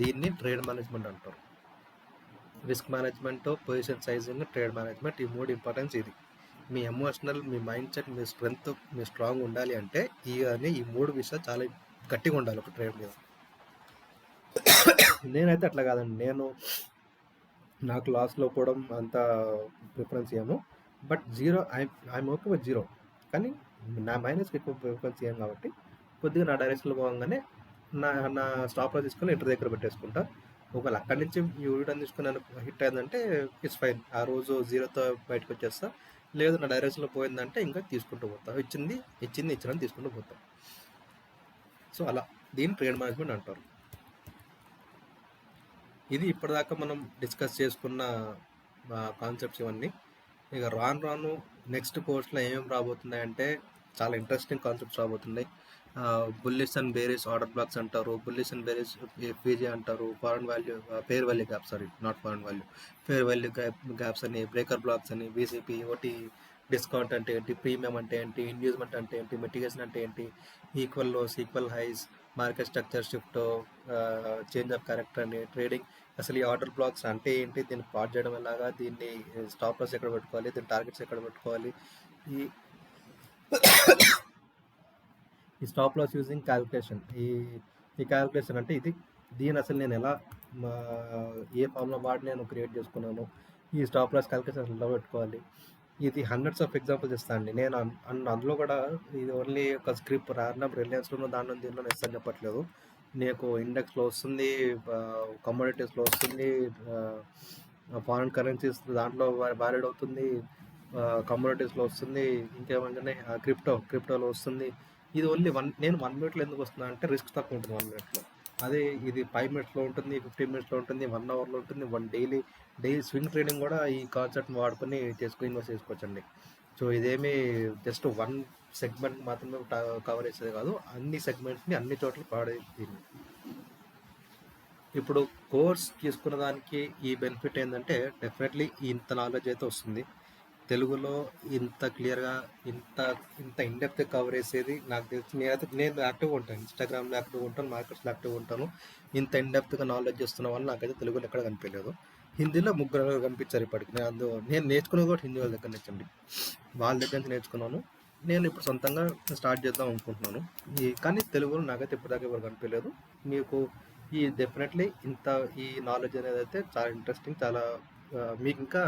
దీన్ని ట్రేడ్ మేనేజ్మెంట్ అంటారు. Risk management, position sizing, trade management, ఈ మూడు ఇంపార్టెన్స్ ఇది. మీ ఎమోషనల్, మీ మైండ్ సెట్, మీ స్ట్రెంగ్త్, మీ స్ట్రాంగ్ ఉండాలి అంటే ఈ మూడు విషయాలు చాలా గట్టిగా ఉండాలి ఒక ట్రేడ్ మీద. నేనైతే అట్లా కాదండి, నాకు లాస్లో పోవడం అంత ప్రిఫరెన్స్ ఇవ్వము. But I'm okay with zero, కానీ నా మైనస్కి ఎక్కువ ప్రిఫరెన్స్ ఇవ్వం కాబట్టి కొద్దిగా నా డైరెక్షన్లో పోగానే నా స్టాప్ లాస్ తీసుకొని ఇంటర్ దగ్గర పెట్టేసుకుంటా. ఒకవేళ అక్కడి నుంచి యూటర్న్ తీసుకుని హిట్ అయిందంటే ఇట్స్ ఫైన్, ఆ రోజు జీరోతో బయటకు వచ్చేస్తా. లేదు నా డైరెక్షన్లో పోయిందంటే ఇంకా తీసుకుంటూ పోతా, ఇచ్చినని తీసుకుంటూ పోతా. సో అలా దీన్ని ట్రేడ్ మేనేజ్మెంట్ అంటారు. ఇది ఇప్పటిదాకా మనం డిస్కస్ చేసుకున్న కాన్సెప్ట్స్ ఇవన్నీ. ఇక రాను నెక్స్ట్ కోర్స్లో ఏమేమి రాబోతున్నాయంటే చాలా ఇంట్రెస్టింగ్ కాన్సెప్ట్స్ రాబోతున్నాయి. Bullish and bearish order blocks అంటారు, బుల్లిష్ అండ్ బేరిష్ పీజీ అంటారు, fair value gaps, fair value gaps అని, బ్రేకర్ బ్లాక్స్ అని, బీసీపీ, ఓటీ, డిస్కౌంట్ అంటే ఏంటి, ప్రీమియం అంటే ఏంటి, ఇండ్యూస్మెంట్ అంటే ఏంటి, మిటిగేషన్ అంటే ఏంటి, equal lows, equal highs, market structure shift, change of character అని, ట్రేడింగ్, అసలు ఈ ఆర్డర్ బ్లాక్స్ అంటే ఏంటి, దీన్ని ప్లాట్ చేయడం ఎలాగా, దీన్ని స్టాప్ లాస్ ఎక్కడ పెట్టుకోవాలి, దీని టార్గెట్స్ ఎక్కడ పెట్టుకోవాలి, ఈ స్టాప్ లాస్ యూజింగ్ క్యాలిక్యులేషన్, ఈ క్యాలిక్యులేషన్ అంటే దీని అసలు నేను ఎలా ఏ ఫామ్లో వాడి నేను క్రియేట్ చేసుకున్నాను, ఈ స్టాప్ లాస్ క్యాలిక్యులేషన్ ఎలా పెట్టుకోవాలి, ఇది హండ్రెడ్స్ ఆఫ్ ఎగ్జాంపుల్స్ ఇస్తాను అండి. నేను అందులో కూడా ఇది ఓన్లీ ఒక స్క్రిప్ట్ రాండమ్ రిలయన్స్లో దాంట్లో దీంట్లో ఇస్తాను చెప్పట్లేదు. నీకు ఇండెక్స్లో వస్తుంది, కమోడిటీస్లో వస్తుంది, ఫారిన్ కరెన్సీస్ దాంట్లో వ్యాలిడ్ అవుతుంది, కమోడిటీస్లో వస్తుంది, ఇంకేమంటే క్రిప్టోలో వస్తుంది. ఇది ఓన్లీ నేను 1 మినిట్లో ఎందుకు వస్తున్నా అంటే రిస్క్ తక్కువ ఉంటుంది 1 మినిట్లో. అదే ఇది 5 మినిట్స్లో ఉంటుంది, 15 మినిట్స్లో ఉంటుంది, 1 అవర్లో ఉంటుంది, డైలీ స్వింగ్ ట్రేడింగ్ కూడా ఈ కాన్సెప్ట్ని వాడుకొని ఇన్వెస్ట్ చేసుకోవచ్చండి. సో ఇదేమి జస్ట్ 1 సెగ్మెంట్ మాత్రమే కవర్ చేసేది కాదు, అన్ని సెగ్మెంట్స్ని అన్ని చోట్ల దీన్ని. ఇప్పుడు కోర్స్ తీసుకున్న దానికి ఈ బెనిఫిట్ ఏంటంటే డెఫినెట్లీ ఇంత నాలెడ్జ్ అయితే వస్తుంది. తెలుగులో ఇంత క్లియర్గా ఇంత ఇన్డెప్త్ కవర్ చేసేది నాకు తెలిసి నేను యాక్టివ్గా ఉంటాను, ఇన్స్టాగ్రామ్లో యాక్టివ్గా ఉంటాను, మార్కెట్స్లో యాక్టివ్గా ఉంటాను. ఇంత ఇన్డెప్త్గా నాలెడ్జ్ ఇస్తున్న వాళ్ళు నాకైతే తెలుగులో ఎక్కడ కనిపించలేదు. హిందీలో 3 కనిపించారు ఇప్పటికి. నేను నేర్చుకున్నది కూడా హిందీ వాళ్ళ దగ్గర నుంచి అండి, వాళ్ళ దగ్గర నుంచి నేర్చుకున్నాను. నేను ఇప్పుడు సొంతంగా స్టార్ట్ చేద్దాం అనుకుంటున్నాను. కానీ తెలుగులో నాకైతే ఇప్పటిదాకా ఎవరు కనిపించలేదు. మీకు డెఫినెట్లీ ఈ నాలెడ్జ్ అనేది అయితే చాలా ఇంట్రెస్టింగ్, చాలా మీకు ఇంకా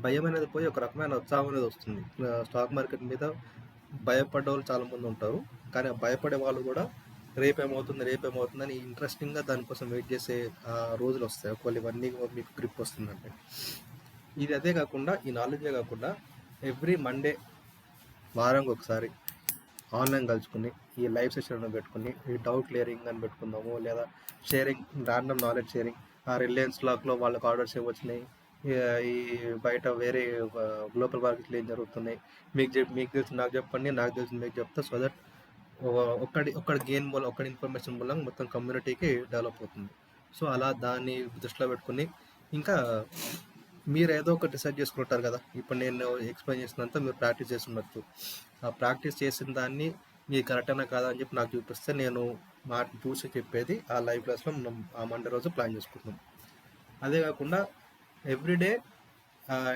భయం అనేది పోయి ఒక రకమైన ఉత్సాహం అనేది వస్తుంది. స్టాక్ మార్కెట్ మీద భయపడే వాళ్ళు చాలామంది ఉంటారు, కానీ భయపడే వాళ్ళు కూడా రేపేమవుతుందని ఇంట్రెస్టింగ్గా దానికోసం వెయిట్ చేసే రోజులు వస్తాయి ఒకవేళ ఇవన్నీ మీకు గ్రిప్ వస్తుందంటే. అదే కాకుండా ఈ నాలెడ్జే కాకుండా ఎవ్రీ మండే వారానికి ఒకసారి ఆన్లైన్ కలుసుకుని ఈ లైవ్ సెషన్ పెట్టుకుని ఈ డౌట్ క్లియరింగ్ అని పెట్టుకుందాము, లేదా sharing, random knowledge sharing. Reliance స్టాక్లో వాళ్ళకి ఆర్డర్స్ ఏమొచ్చినాయి, ఈ బయట వేరే గ్లోబల్ మార్కెట్లో ఏం జరుగుతున్నాయి, మీకు తెలిసి నాకు చెప్పండి, నాకు తెలిసి మీకు చెప్తా. సో దట్ ఒక్కడి గెయిన్ మూలం, ఒక్కడి ఇన్ఫర్మేషన్ మూలం మొత్తం కమ్యూనిటీకి డెవలప్ అవుతుంది. సో అలా దాన్ని దృష్టిలో పెట్టుకుని ఇంకా మీరు ఏదో ఒకటి డిసైడ్ చేసుకుంటారు కదా. ఇప్పుడు నేను ఎక్స్ప్లెయిన్ చేసినంత మీరు ప్రాక్టీస్ చేస్తుండొచ్చు. ఆ ప్రాక్టీస్ చేసిన దాన్ని మీరు కరెక్టేనా కాదా అని చెప్పి నాకు చూపిస్తే నేను చూసి చెప్పేది ఆ లైవ్ క్లాస్లో మనం ఆ మండే రోజు ప్లాన్ చేసుకుంటున్నాం. అదే కాకుండా ఎవ్రీడే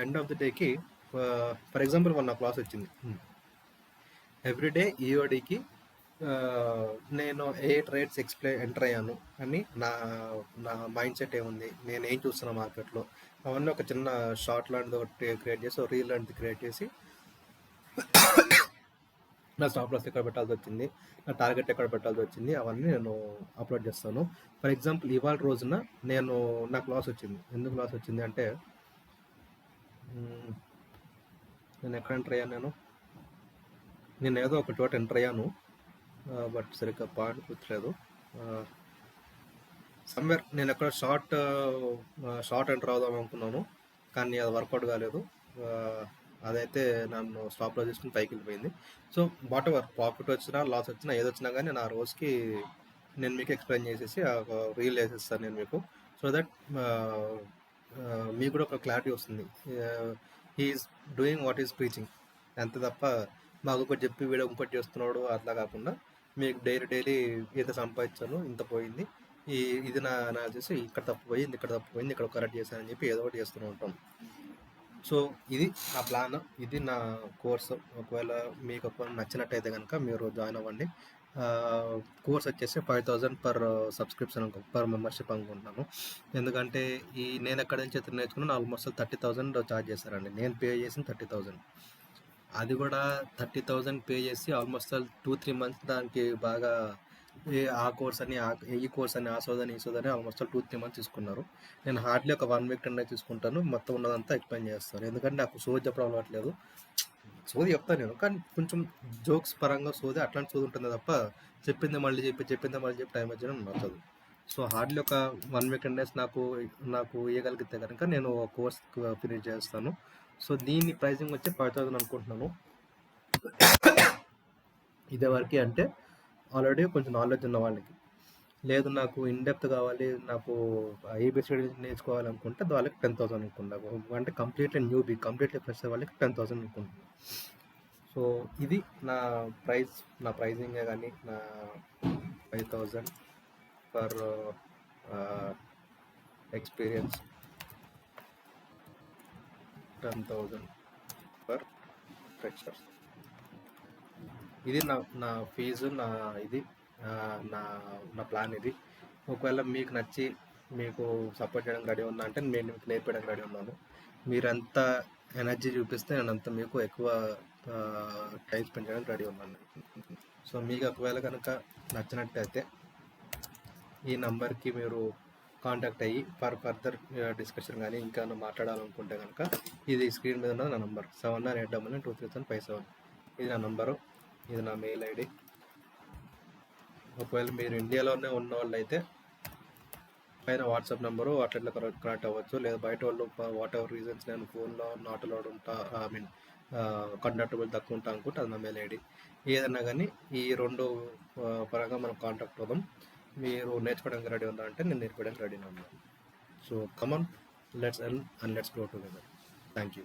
ఎండ్ ఆఫ్ ది డేకి ఫర్ ఎగ్జాంపుల్ నా క్లాస్ వచ్చింది, ఎవ్రీడే ఈఓడికి నేను ఏ ట్రేడ్స్ ఎంటర్ అయ్యాను అని నా మైండ్ సెట్ ఏముంది, నేను ఏం చూస్తున్నా మార్కెట్లో, అవన్నీ ఒక చిన్న షార్ట్ లాంటిది ఒకటి క్రియేట్ చేసి, రీల్ లాంటిది క్రియేట్ చేసి, నా స్టాప్ లాస్ ఎక్కడ పెట్టాల్సి వచ్చింది, నా టార్గెట్ ఎక్కడ పెట్టాల్సి వచ్చింది, అవన్నీ నేను అప్లోడ్ చేస్తాను. ఫర్ ఎగ్జాంపుల్ ఇవాళ రోజున నాకు లాస్ వచ్చింది. ఎందుకు లాస్ వచ్చింది అంటే నేను ఎక్కడ ఎంటర్ అయ్యాను, నేను ఏదో ఒక చోట ఎంటర్ అయ్యాను, బట్ సరిగ్గా పాయింట్ గుర్తులేదు. సమ్వేర్ నేను ఎక్కడ షార్ట్ ఎంటర్ అవుదాం అనుకున్నాను, కానీ అది వర్కౌట్ కాలేదు. అదైతే నన్ను స్టాప్లో తీసుకుని పైకి వెళ్ళిపోయింది. సో వాట్ ఎవర్ ప్రాఫిట్ వచ్చినా లాస్ వచ్చినా ఏదొచ్చినా కానీ నేను ఆ రోజుకి నేను మీకు ఎక్స్ప్లెయిన్ చేసేసి రీల్ వేసేస్తాను నేను మీకు. సో దట్ మీకు కూడా ఒక క్లారిటీ వస్తుంది. He's doing what is preaching అంతే తప్ప మాకు ఒకటి చెప్పి వీడియో ఇంకోటి చేస్తున్నాడు అట్లా కాకుండా మీకు డైలీ ఇంత సంపాదించాను, ఇంత పోయింది, ఇది నా అనాలిసిస్, ఇక్కడ తప్పు పోయింది, ఇక్కడ తప్పు పోయింది, ఇక్కడ కరెక్ట్ చేశానని చెప్పి ఏదో ఒకటి చేస్తూనే ఉంటాం. సో ఇది నా ప్లాన్, ఇది నా కోర్సు. ఒకవేళ మీకు నచ్చినట్టయితే కనుక మీరు జాయిన్ అవ్వండి. కోర్స్ వచ్చేసి 5,000 పర్ సబ్స్క్రిప్షన్ పర్ మెంబర్షిప్ అనుకుంటున్నాను. ఎందుకంటే నేను ఎక్కడి నుంచి అయితే నేర్చుకున్నాను ఆల్మోస్ట్ 30,000 ఛార్జ్ చేశారండి. నేను పే చేసిన 30,000, అది కూడా 30,000 పే చేసి ఆల్మోస్ట్ 2-3 మంత్స్ దానికి బాగా ఆ కోర్స్ అని ఈ కోర్స్ అని ఆ సోదని ఆల్మోస్ట్ 2-3 మంత్స్ తీసుకున్నారు. నేను హార్డ్లీ ఒక 1 వీక్ 10 డేస్ తీసుకుంటాను, మొత్తం ఉన్నదంతా ఎక్స్ప్లెయిన్ చేస్తాను. ఎందుకంటే నాకు సోది చెప్పడం అలవాట్లేదు. సోది చెప్తాను నేను, కానీ కొంచెం జోక్స్ పరంగా సోది అట్లాంటి సోది ఉంటుంది తప్ప చెప్పిందే మళ్ళీ చెప్పి టైం వచ్చేయడం నచ్చదు. సో హార్డ్లీ ఒక 1 వీక్ 10 డేస్ నాకు ఇవ్వగలిగితే కనుక నేను కోర్స్ ఫినిష్ చేస్తాను. సో దీని ప్రైజింగ్ వచ్చి 5,000 అనుకుంటున్నాను. ఇదే వరకు అంటే ఆల్రెడీ కొంచెం నాలెడ్జ్ ఉన్న వాళ్ళకి. లేదు నాకు ఇన్డెప్త్ కావాలి, నాకు ఏబిసిడి నేర్చుకోవాలనుకుంటే వాళ్ళకి 10,000 అనుకుంటాను. అంటే కంప్లీట్లీ ఫ్రెష్ వాళ్ళకి 10,000 అనుకుంటున్నాను. సో ఇది నా ప్రైజింగే కానీ నా 5,000 ఫర్ ఎక్స్పీరియన్స్, 10,000 ఫర్ ఫ్రెషర్స్. ఇది నా ఫీజు, ఇది నా నా ప్లాన్ ఇది. ఒకవేళ మీకు నచ్చి మీకు సపోర్ట్ చేయడానికి రెడీ ఉన్నా అంటే నేను మీకు నేర్పించడానికి రెడీ ఉన్నాను. మీరంత ఎనర్జీ చూపిస్తే నేను అంత మీకు ఎక్కువ టైం స్పెండ్ చేయడానికి రెడీ ఉన్నాను. సో మీకు ఒకవేళ కనుక నచ్చినట్టయితే ఈ నంబర్కి మీరు కాంటాక్ట్ అయ్యి ఫర్దర్ డిస్కషన్ కానీ ఇంకా మాట్లాడాలనుకుంటే కనుక ఇది స్క్రీన్ మీద ఉన్న నా నంబర్ 7998992357. ఇది నా నంబరు, ఇది నా మెయిల్ ఐడి. ఒకవేళ మీరు ఇండియాలోనే ఉన్న వాళ్ళు అయితే పైన వాట్సాప్ నెంబరు అట్లా కనెక్ట్ అవ్వచ్చు. లేదా బయట వాళ్ళు వాట్ ఎవర్ రీజన్స్ నేను ఫోన్లో నాట్ అలౌడ్ ఉంటా, కండక్టబుల్ తక్కువ ఉంటా అనుకుంటే అది నా మెయిల్ ఐడి. ఏదన్నా కానీ ఈ 2 పరంగా మనం కాంటాక్ట్ అవుదాం. మీరు నేర్చుకోవడానికి రెడీ ఉందా అంటే నేను నేర్చుకోవడానికి రెడీగా ఉన్నాను. So come on, let's earn and let's grow together. Thank you.